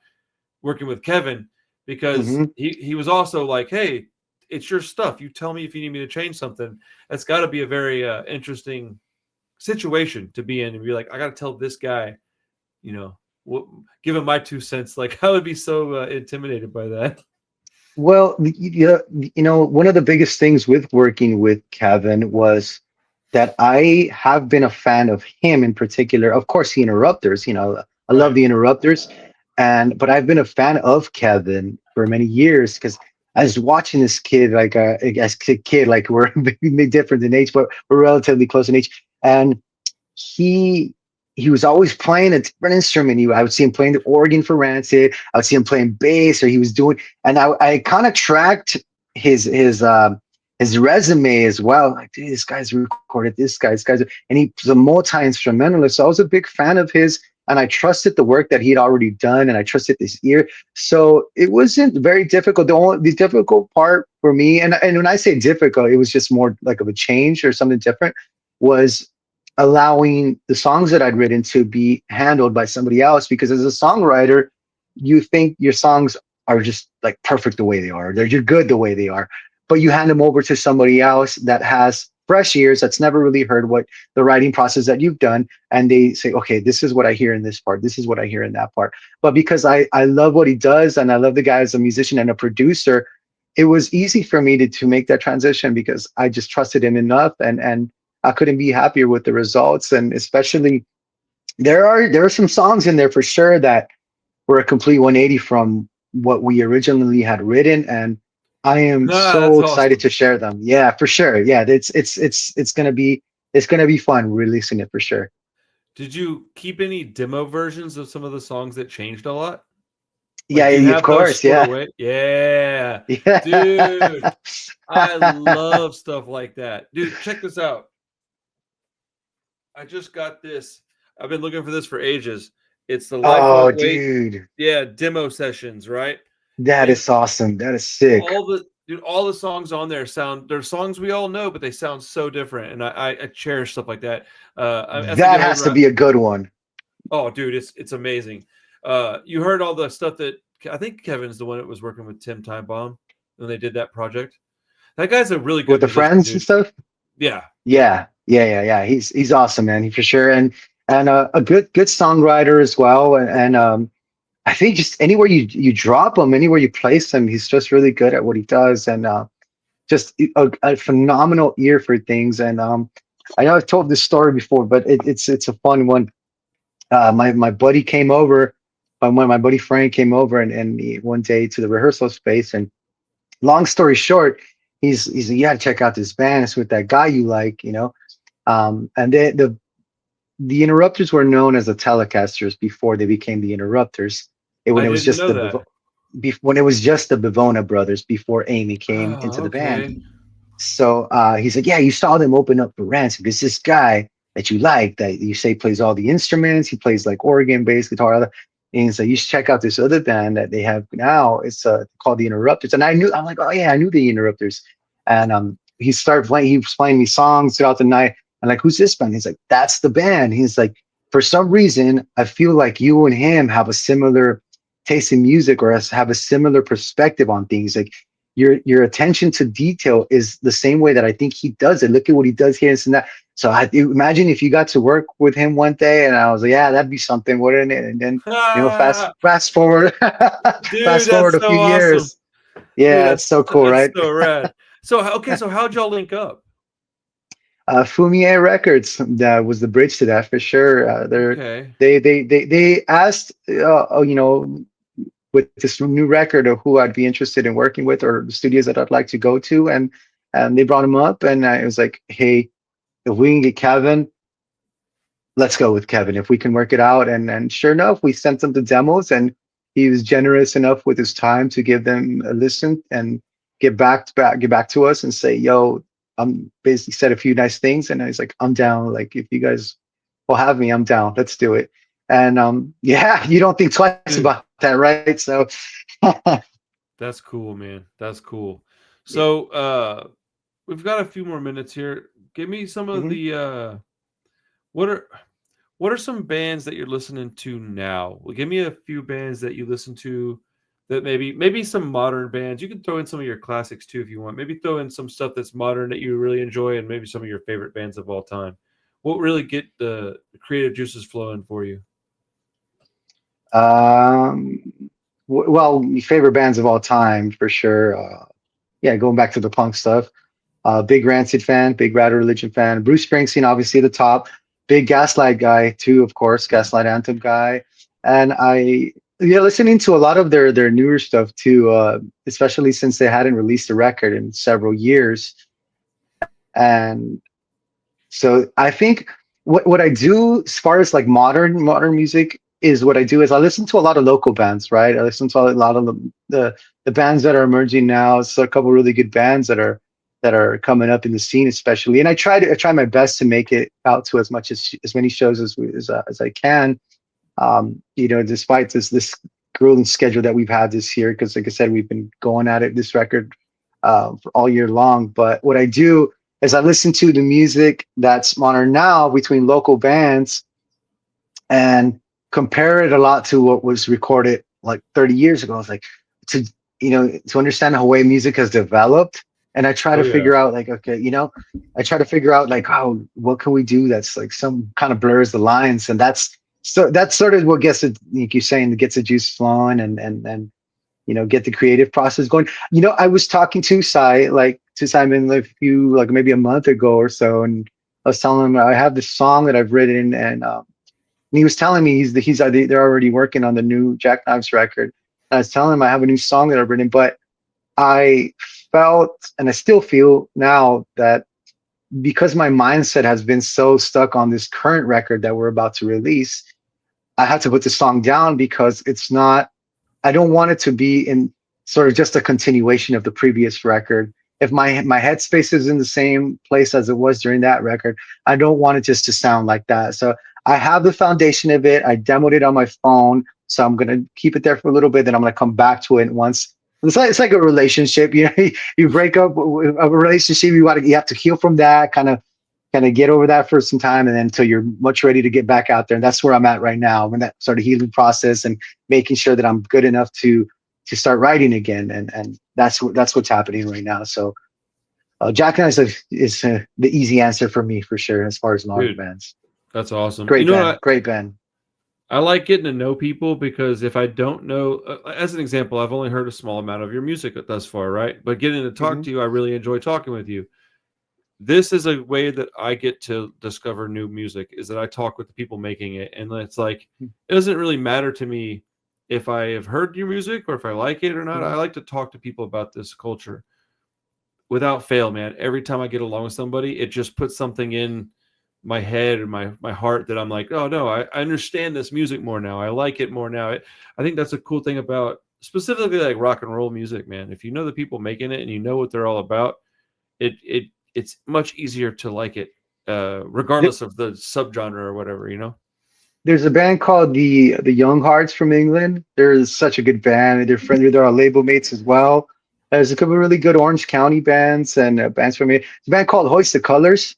working with Kevin, because Hmm. he was also like, hey, it's your stuff. You tell me if you need me to change something. That's got to be a very interesting situation to be in and be like, I got to tell this guy, you know, give him my 2 cents. Like, I would be so intimidated by that. Well, one of the biggest things with working with Kevin was that I have been a fan of him in particular. Of course, the Interrupters. I love Right. the Interrupters, but I've been a fan of Kevin for many years because I was watching this kid, like as a kid, like we're maybe different in age, but we're relatively close in age, and he he was always playing a different instrument. I would see him playing the organ for Rancid. I would see him playing bass, or he was doing, and I kind of tracked his his um his resume as well. Like, dude, this guy's recorded this guy's, and he's a multi instrumentalist. So I was a big fan of his, and I trusted the work that he had already done, and I trusted this ear. So it wasn't very difficult. The difficult part for me, and when I say difficult, it was just more like of a change or something different, was allowing the songs that I'd written to be handled by somebody else. Because as a songwriter, you think your songs are just like perfect the way they are. You're good the way they are, but you hand them over to somebody else that has fresh ears, that's never really heard what the writing process that you've done, and they say, okay, this is what I hear in this part, this is what I hear in that part. But because I love what he does, and I love the guy as a musician and a producer, it was easy for me to make that transition because I just trusted him enough, and I couldn't be happier with the results. And especially there are some songs in there for sure that were a complete 180 from what we originally had written, and I am Ah, so that's excited awesome. to share them. Yeah, for sure. Yeah, it's gonna be fun releasing it for sure. Did you keep any demo versions of some of the songs that changed a lot? Like, Yeah, do you of have those course. stored Yeah, away? Yeah. Dude, yeah. I love stuff like that. Dude, check this out. I just got this. I've been looking for this for ages. It's the Life Oh, Won't Wait. dude, Yeah, demo sessions, right? that And is awesome. That is sick. all the songs on there sound, they're songs we all know, but they sound so different. And I cherish stuff like that. As I That get has older, to be a good one. oh dude, it's amazing. You heard all the stuff that I think Kevin's the one that was working with Tim Time Bomb when they did that project. That guy's a really With good the musician, friends and dude. stuff. Yeah. Yeah. He's awesome, man. He for sure, and a good songwriter as well. And I think just anywhere you drop him, anywhere you place him, he's just really good at what he does, and just a phenomenal ear for things. And I know I've told this story before, but it's a fun one. My buddy came over. When my buddy Frank came over, one day to the rehearsal space, and long story short, he's like, you gotta check out this band. It's with that guy you like, and the Interrupters were known as the Telecasters before they became the Interrupters. When I it was didn't just know that. when it was just the Bavona brothers before Amy came Oh, into the band. okay. So he's like, yeah, you saw them open up for Rancid because this guy that you like, that you say plays all the instruments, he plays like organ, bass, guitar, other. And he's like, you should check out this other band that they have now. It's called the Interrupters. And I'm like, oh yeah, I knew the Interrupters. And he started playing. He was playing me songs throughout the night. I'm like, who's this band? He's like, that's the band. He's like, for some reason, I feel like you and him have a similar taste in music, or have a similar perspective on things. Like your attention to detail is the same way that I think he does it. Look at what he does here and that. So I imagine if you got to work with him one day, and I was like, yeah, that'd be something, wouldn't it? And then fast forward, Dude, fast forward that's a so few awesome. years. Dude, Yeah, it's so cool, that's right? so rad. So okay, so how'd y'all link up? Fumier Records, that was the bridge to that for sure. Okay. They asked, with this new record, of who I'd be interested in working with, or the studios that I'd like to go to, and they brought him up, and it was like, hey, if we can get Kevin, let's go with Kevin. If we can work it out, and sure enough, we sent them the demos, and he was generous enough with his time to give them a listen and get back to us and say, yo, I'm basically said a few nice things, and he's like, I'm down. Like, if you guys will have me, I'm down. Let's do it. And yeah, you don't think twice Dude, about that, right? So that's cool, man. That's cool. yeah. So we've got a few more minutes here. Give me some of Mhm. the what are some bands that you're listening to now? Well, give me a few bands that you listen to, that maybe some modern bands. You can throw in some of your classics too if you want. Maybe throw in some stuff that's modern that you really enjoy, and maybe some of your favorite bands of all time. What really get the creative juices flowing for you? Um, well, my favorite bands of all time for sure. Yeah, going back to the punk stuff. Big Rancid fan, big Rad Religion fan. Bruce Springsteen, obviously the top. Big Gaslight guy too, of course, Gaslight Anthem guy. And yeah, listening to a lot of their newer stuff too, especially since they hadn't released a record in several years. And so I think what I do as far as like modern music is, what I do is I listen to a lot of local bands, right? I listen to a lot of the bands that are emerging now. So a couple really good bands that are coming up in the scene, especially. And I try my best to make it out to as many shows as I can. Despite this grueling schedule that we've had this year, because like I said, we've been going at it this record for all year long. But what I do is I listen to the music that's modern now between local bands, and compare it a lot to what was recorded like 30 years ago. It's like, to to understand how way music has developed. And I try Oh to yeah. figure out, like, okay, I try to figure out like, how what can we do that's like some kind of blurs the lines. And that's sort of what gets it, like you're saying, that gets the juice flowing, and get the creative process going. I was talking to Simon like maybe a month ago or so, and I was telling him I have this song that I've written, and he was telling me they're already working on the new Jackknives record. And I was telling him I have a new song that I've written, but I felt, and I still feel now, that because my mindset has been so stuck on this current record that we're about to release, I had to put the song down, because it's not. I don't want it to be in sort of just a continuation of the previous record. If my headspace is in the same place as it was during that record, I don't want it just to sound like that. So I have the foundation of it. I demoed it on my phone, so I'm gonna keep it there for a little bit. Then I'm gonna come back to it once. It's like a relationship. You break up with a relationship. You have to heal from that, kind of get over that for some time, and then until you're much ready to get back out there. And that's where I'm at right now. I'm in that sort of healing process, and making sure that I'm good enough to start writing again. And that's what's happening right now. So Jack and I is the easy answer for me, for sure, as far as modern Dude, bands. that's awesome. You Great know band, what? great band. I like getting to know people, because if I don't know, as an example, I've only heard a small amount of your music thus far, right? But getting to talk Hmm. to you, I really enjoy talking with you. This is a way that I get to discover new music, is that I talk with the people making it. And it's like, it doesn't really matter to me if I have heard your music or if I like it or not. I Hmm. like to talk to people about this culture without fail, man. Every time I get along with somebody, it just puts something in my head or my heart that I'm like, oh no, I understand this music more now. I like it more now. I think that's a cool thing about specifically like rock and roll music, man. If you know the people making it and you know what they're all about, it's much easier to like it, regardless of the subgenre or whatever, you know? There's a band called the Young Hearts from England. They're such a good band. They're friendly. They're our label mates as well. There's a couple of really good Orange County bands and bands from here. It's a band called Hoist the Colors.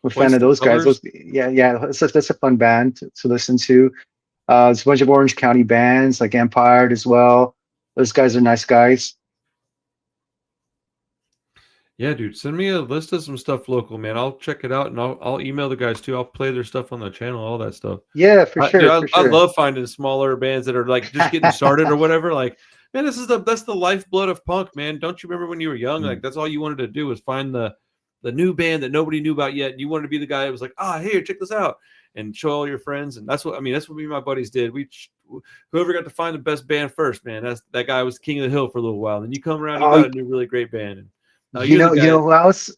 I'm a fan Hoist of the those guys. Colors. Yeah. That's a fun band to listen to. It's a bunch of Orange County bands like Empire as well. Those guys are nice guys. Yeah, dude, send me a list of some stuff local, man. I'll check it out and I'll email the guys too. I'll play their stuff on the channel, all that stuff. Yeah, for Dude, sure, for I sure. love finding smaller bands that are like just getting started or whatever. Like, man, that's the lifeblood of punk, man. Don't you remember when you were young? Like, Mm. that's all you wanted to do was find the new band that nobody knew about yet. And you wanted to be the guy that was like, here, check this out, and show all your friends. And that's what me and my buddies did. Whoever got to find the best band first, man. That guy was king of the hill for a little while. Then you come around, you Oh, got a new really great band. And now you're the you guy. know who else?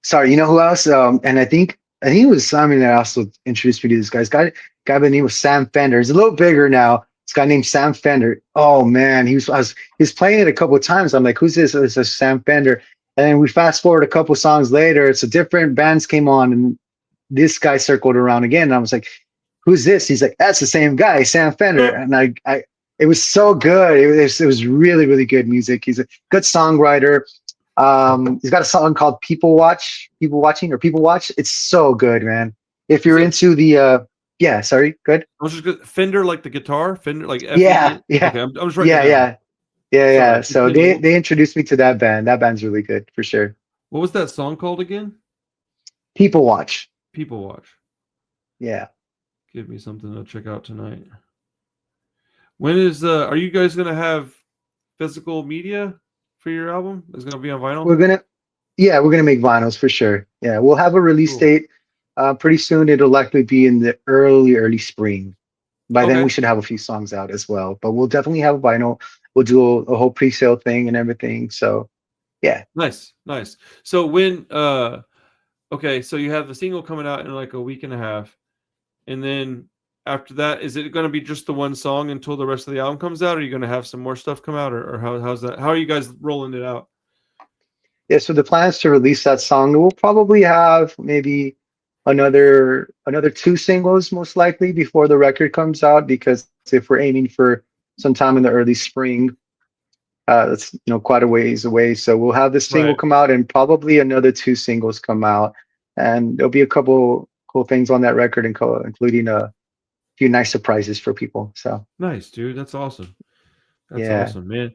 Sorry, you know who else? And I think it was Simon that also introduced me to this guy by the name of Sam Fender. He's a little bigger now. This guy named Sam Fender. Oh man, he was playing it a couple of times. I'm like, who's this? It's a Sam Fender. And then we fast forward a couple songs later. It's a different bands came on, and this guy circled around again. And I was like, who's this? He's like, that's the same guy, Sam Fender. And it was so good. It was really, really good music. He's a good songwriter. He's got a song called People Watching or People Watch. It's so good, man. If Is you're it? into yeah, sorry, good. I was just Fender, like the guitar, Fender, like Yeah, FED. yeah, Okay, I'm just writing it yeah, down. yeah, yeah. Sorry, So continue. they introduced me to that band. That band's really good for sure. What was that song called again? People Watch. People Watch. Yeah. Give me something to check out tonight. When is are you guys gonna have physical media for your album? Is it gonna be on vinyl? We're gonna we're gonna make vinyls for sure. Yeah, we'll have a release Cool. date pretty soon. It'll likely be in the early spring. By then we Okay. should have a few songs out as well. But we'll definitely have a vinyl. We'll do a whole pre-sale thing and everything. So yeah. Nice. So when okay, so you have the single coming out in like a week and a half, and then after that, is it gonna be just the one song until the rest of the album comes out? Or are you gonna have some more stuff come out, or how's that? How are you guys rolling it out? Yeah, so the plan is to release that song. We'll probably have maybe another two singles most likely before the record comes out because if we're aiming for sometime in the early spring, that's quite a ways away. So we'll have this single Right. come out and probably another two singles come out, and there'll be a couple cool things on that record, including a few nice surprises for people. So Nice, dude. That's awesome. That's yeah. awesome, man.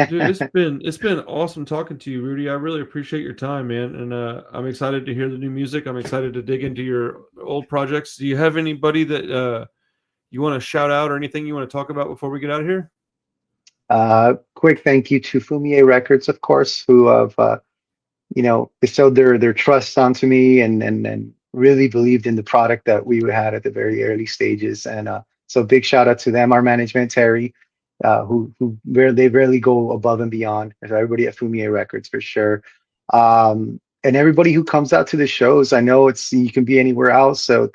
Dude, it's been awesome talking to you, Rudy. I really appreciate your time, man. And I'm excited to hear the new music. I'm excited to dig into your old projects. Do you have anybody that you want to shout out or anything you want to talk about before we get out of here? Quick thank you to Fumie Records, of course, who have bestowed their trust onto me and really believed in the product that we had at the very early stages. And so big shout out to them, our management, Terry, they really go above and beyond. So everybody at Fumie Records for sure. And everybody who comes out to the shows. I know you can be anywhere else. So and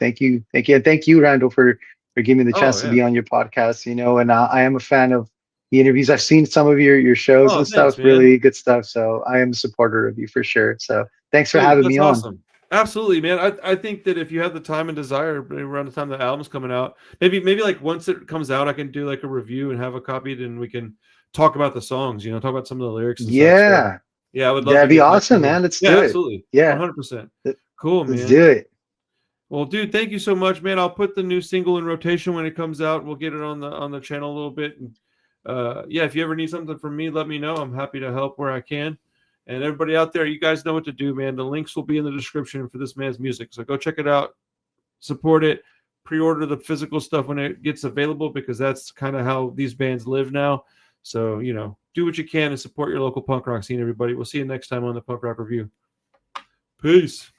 thank you, Randall, for giving me the Oh chance to yeah. be on your podcast. And I am a fan of the interviews. I've seen some of your shows Oh, and stuff, thanks, man. really good stuff. So I am a supporter of you for sure. So thanks for Dude, having me that's on. awesome. Absolutely, man. I think that if you have the time and desire, maybe around the time the album's coming out, maybe like once it comes out, I can do like a review and have a copy, and we can talk about the songs, talk about some of the lyrics and stuff. So Yeah, yeah, I would love to that'd be get that awesome, too. man. Let's Yeah, do it. absolutely. Yeah, 100%. let- Cool, let's man. do it. Well, dude, thank you so much, man. I'll put the new single in rotation when it comes out. We'll get it on the channel a little bit. And yeah, if you ever need something from me, let me know. I'm happy to help where I can. And everybody out there, you guys know what to do, man. The links will be in the description for this man's music. So go check it out, support it, pre-order the physical stuff when it gets available, because that's kind of how these bands live now. So, do what you can and support your local punk rock scene, everybody. We'll see you next time on the Punk Rock Review. Peace.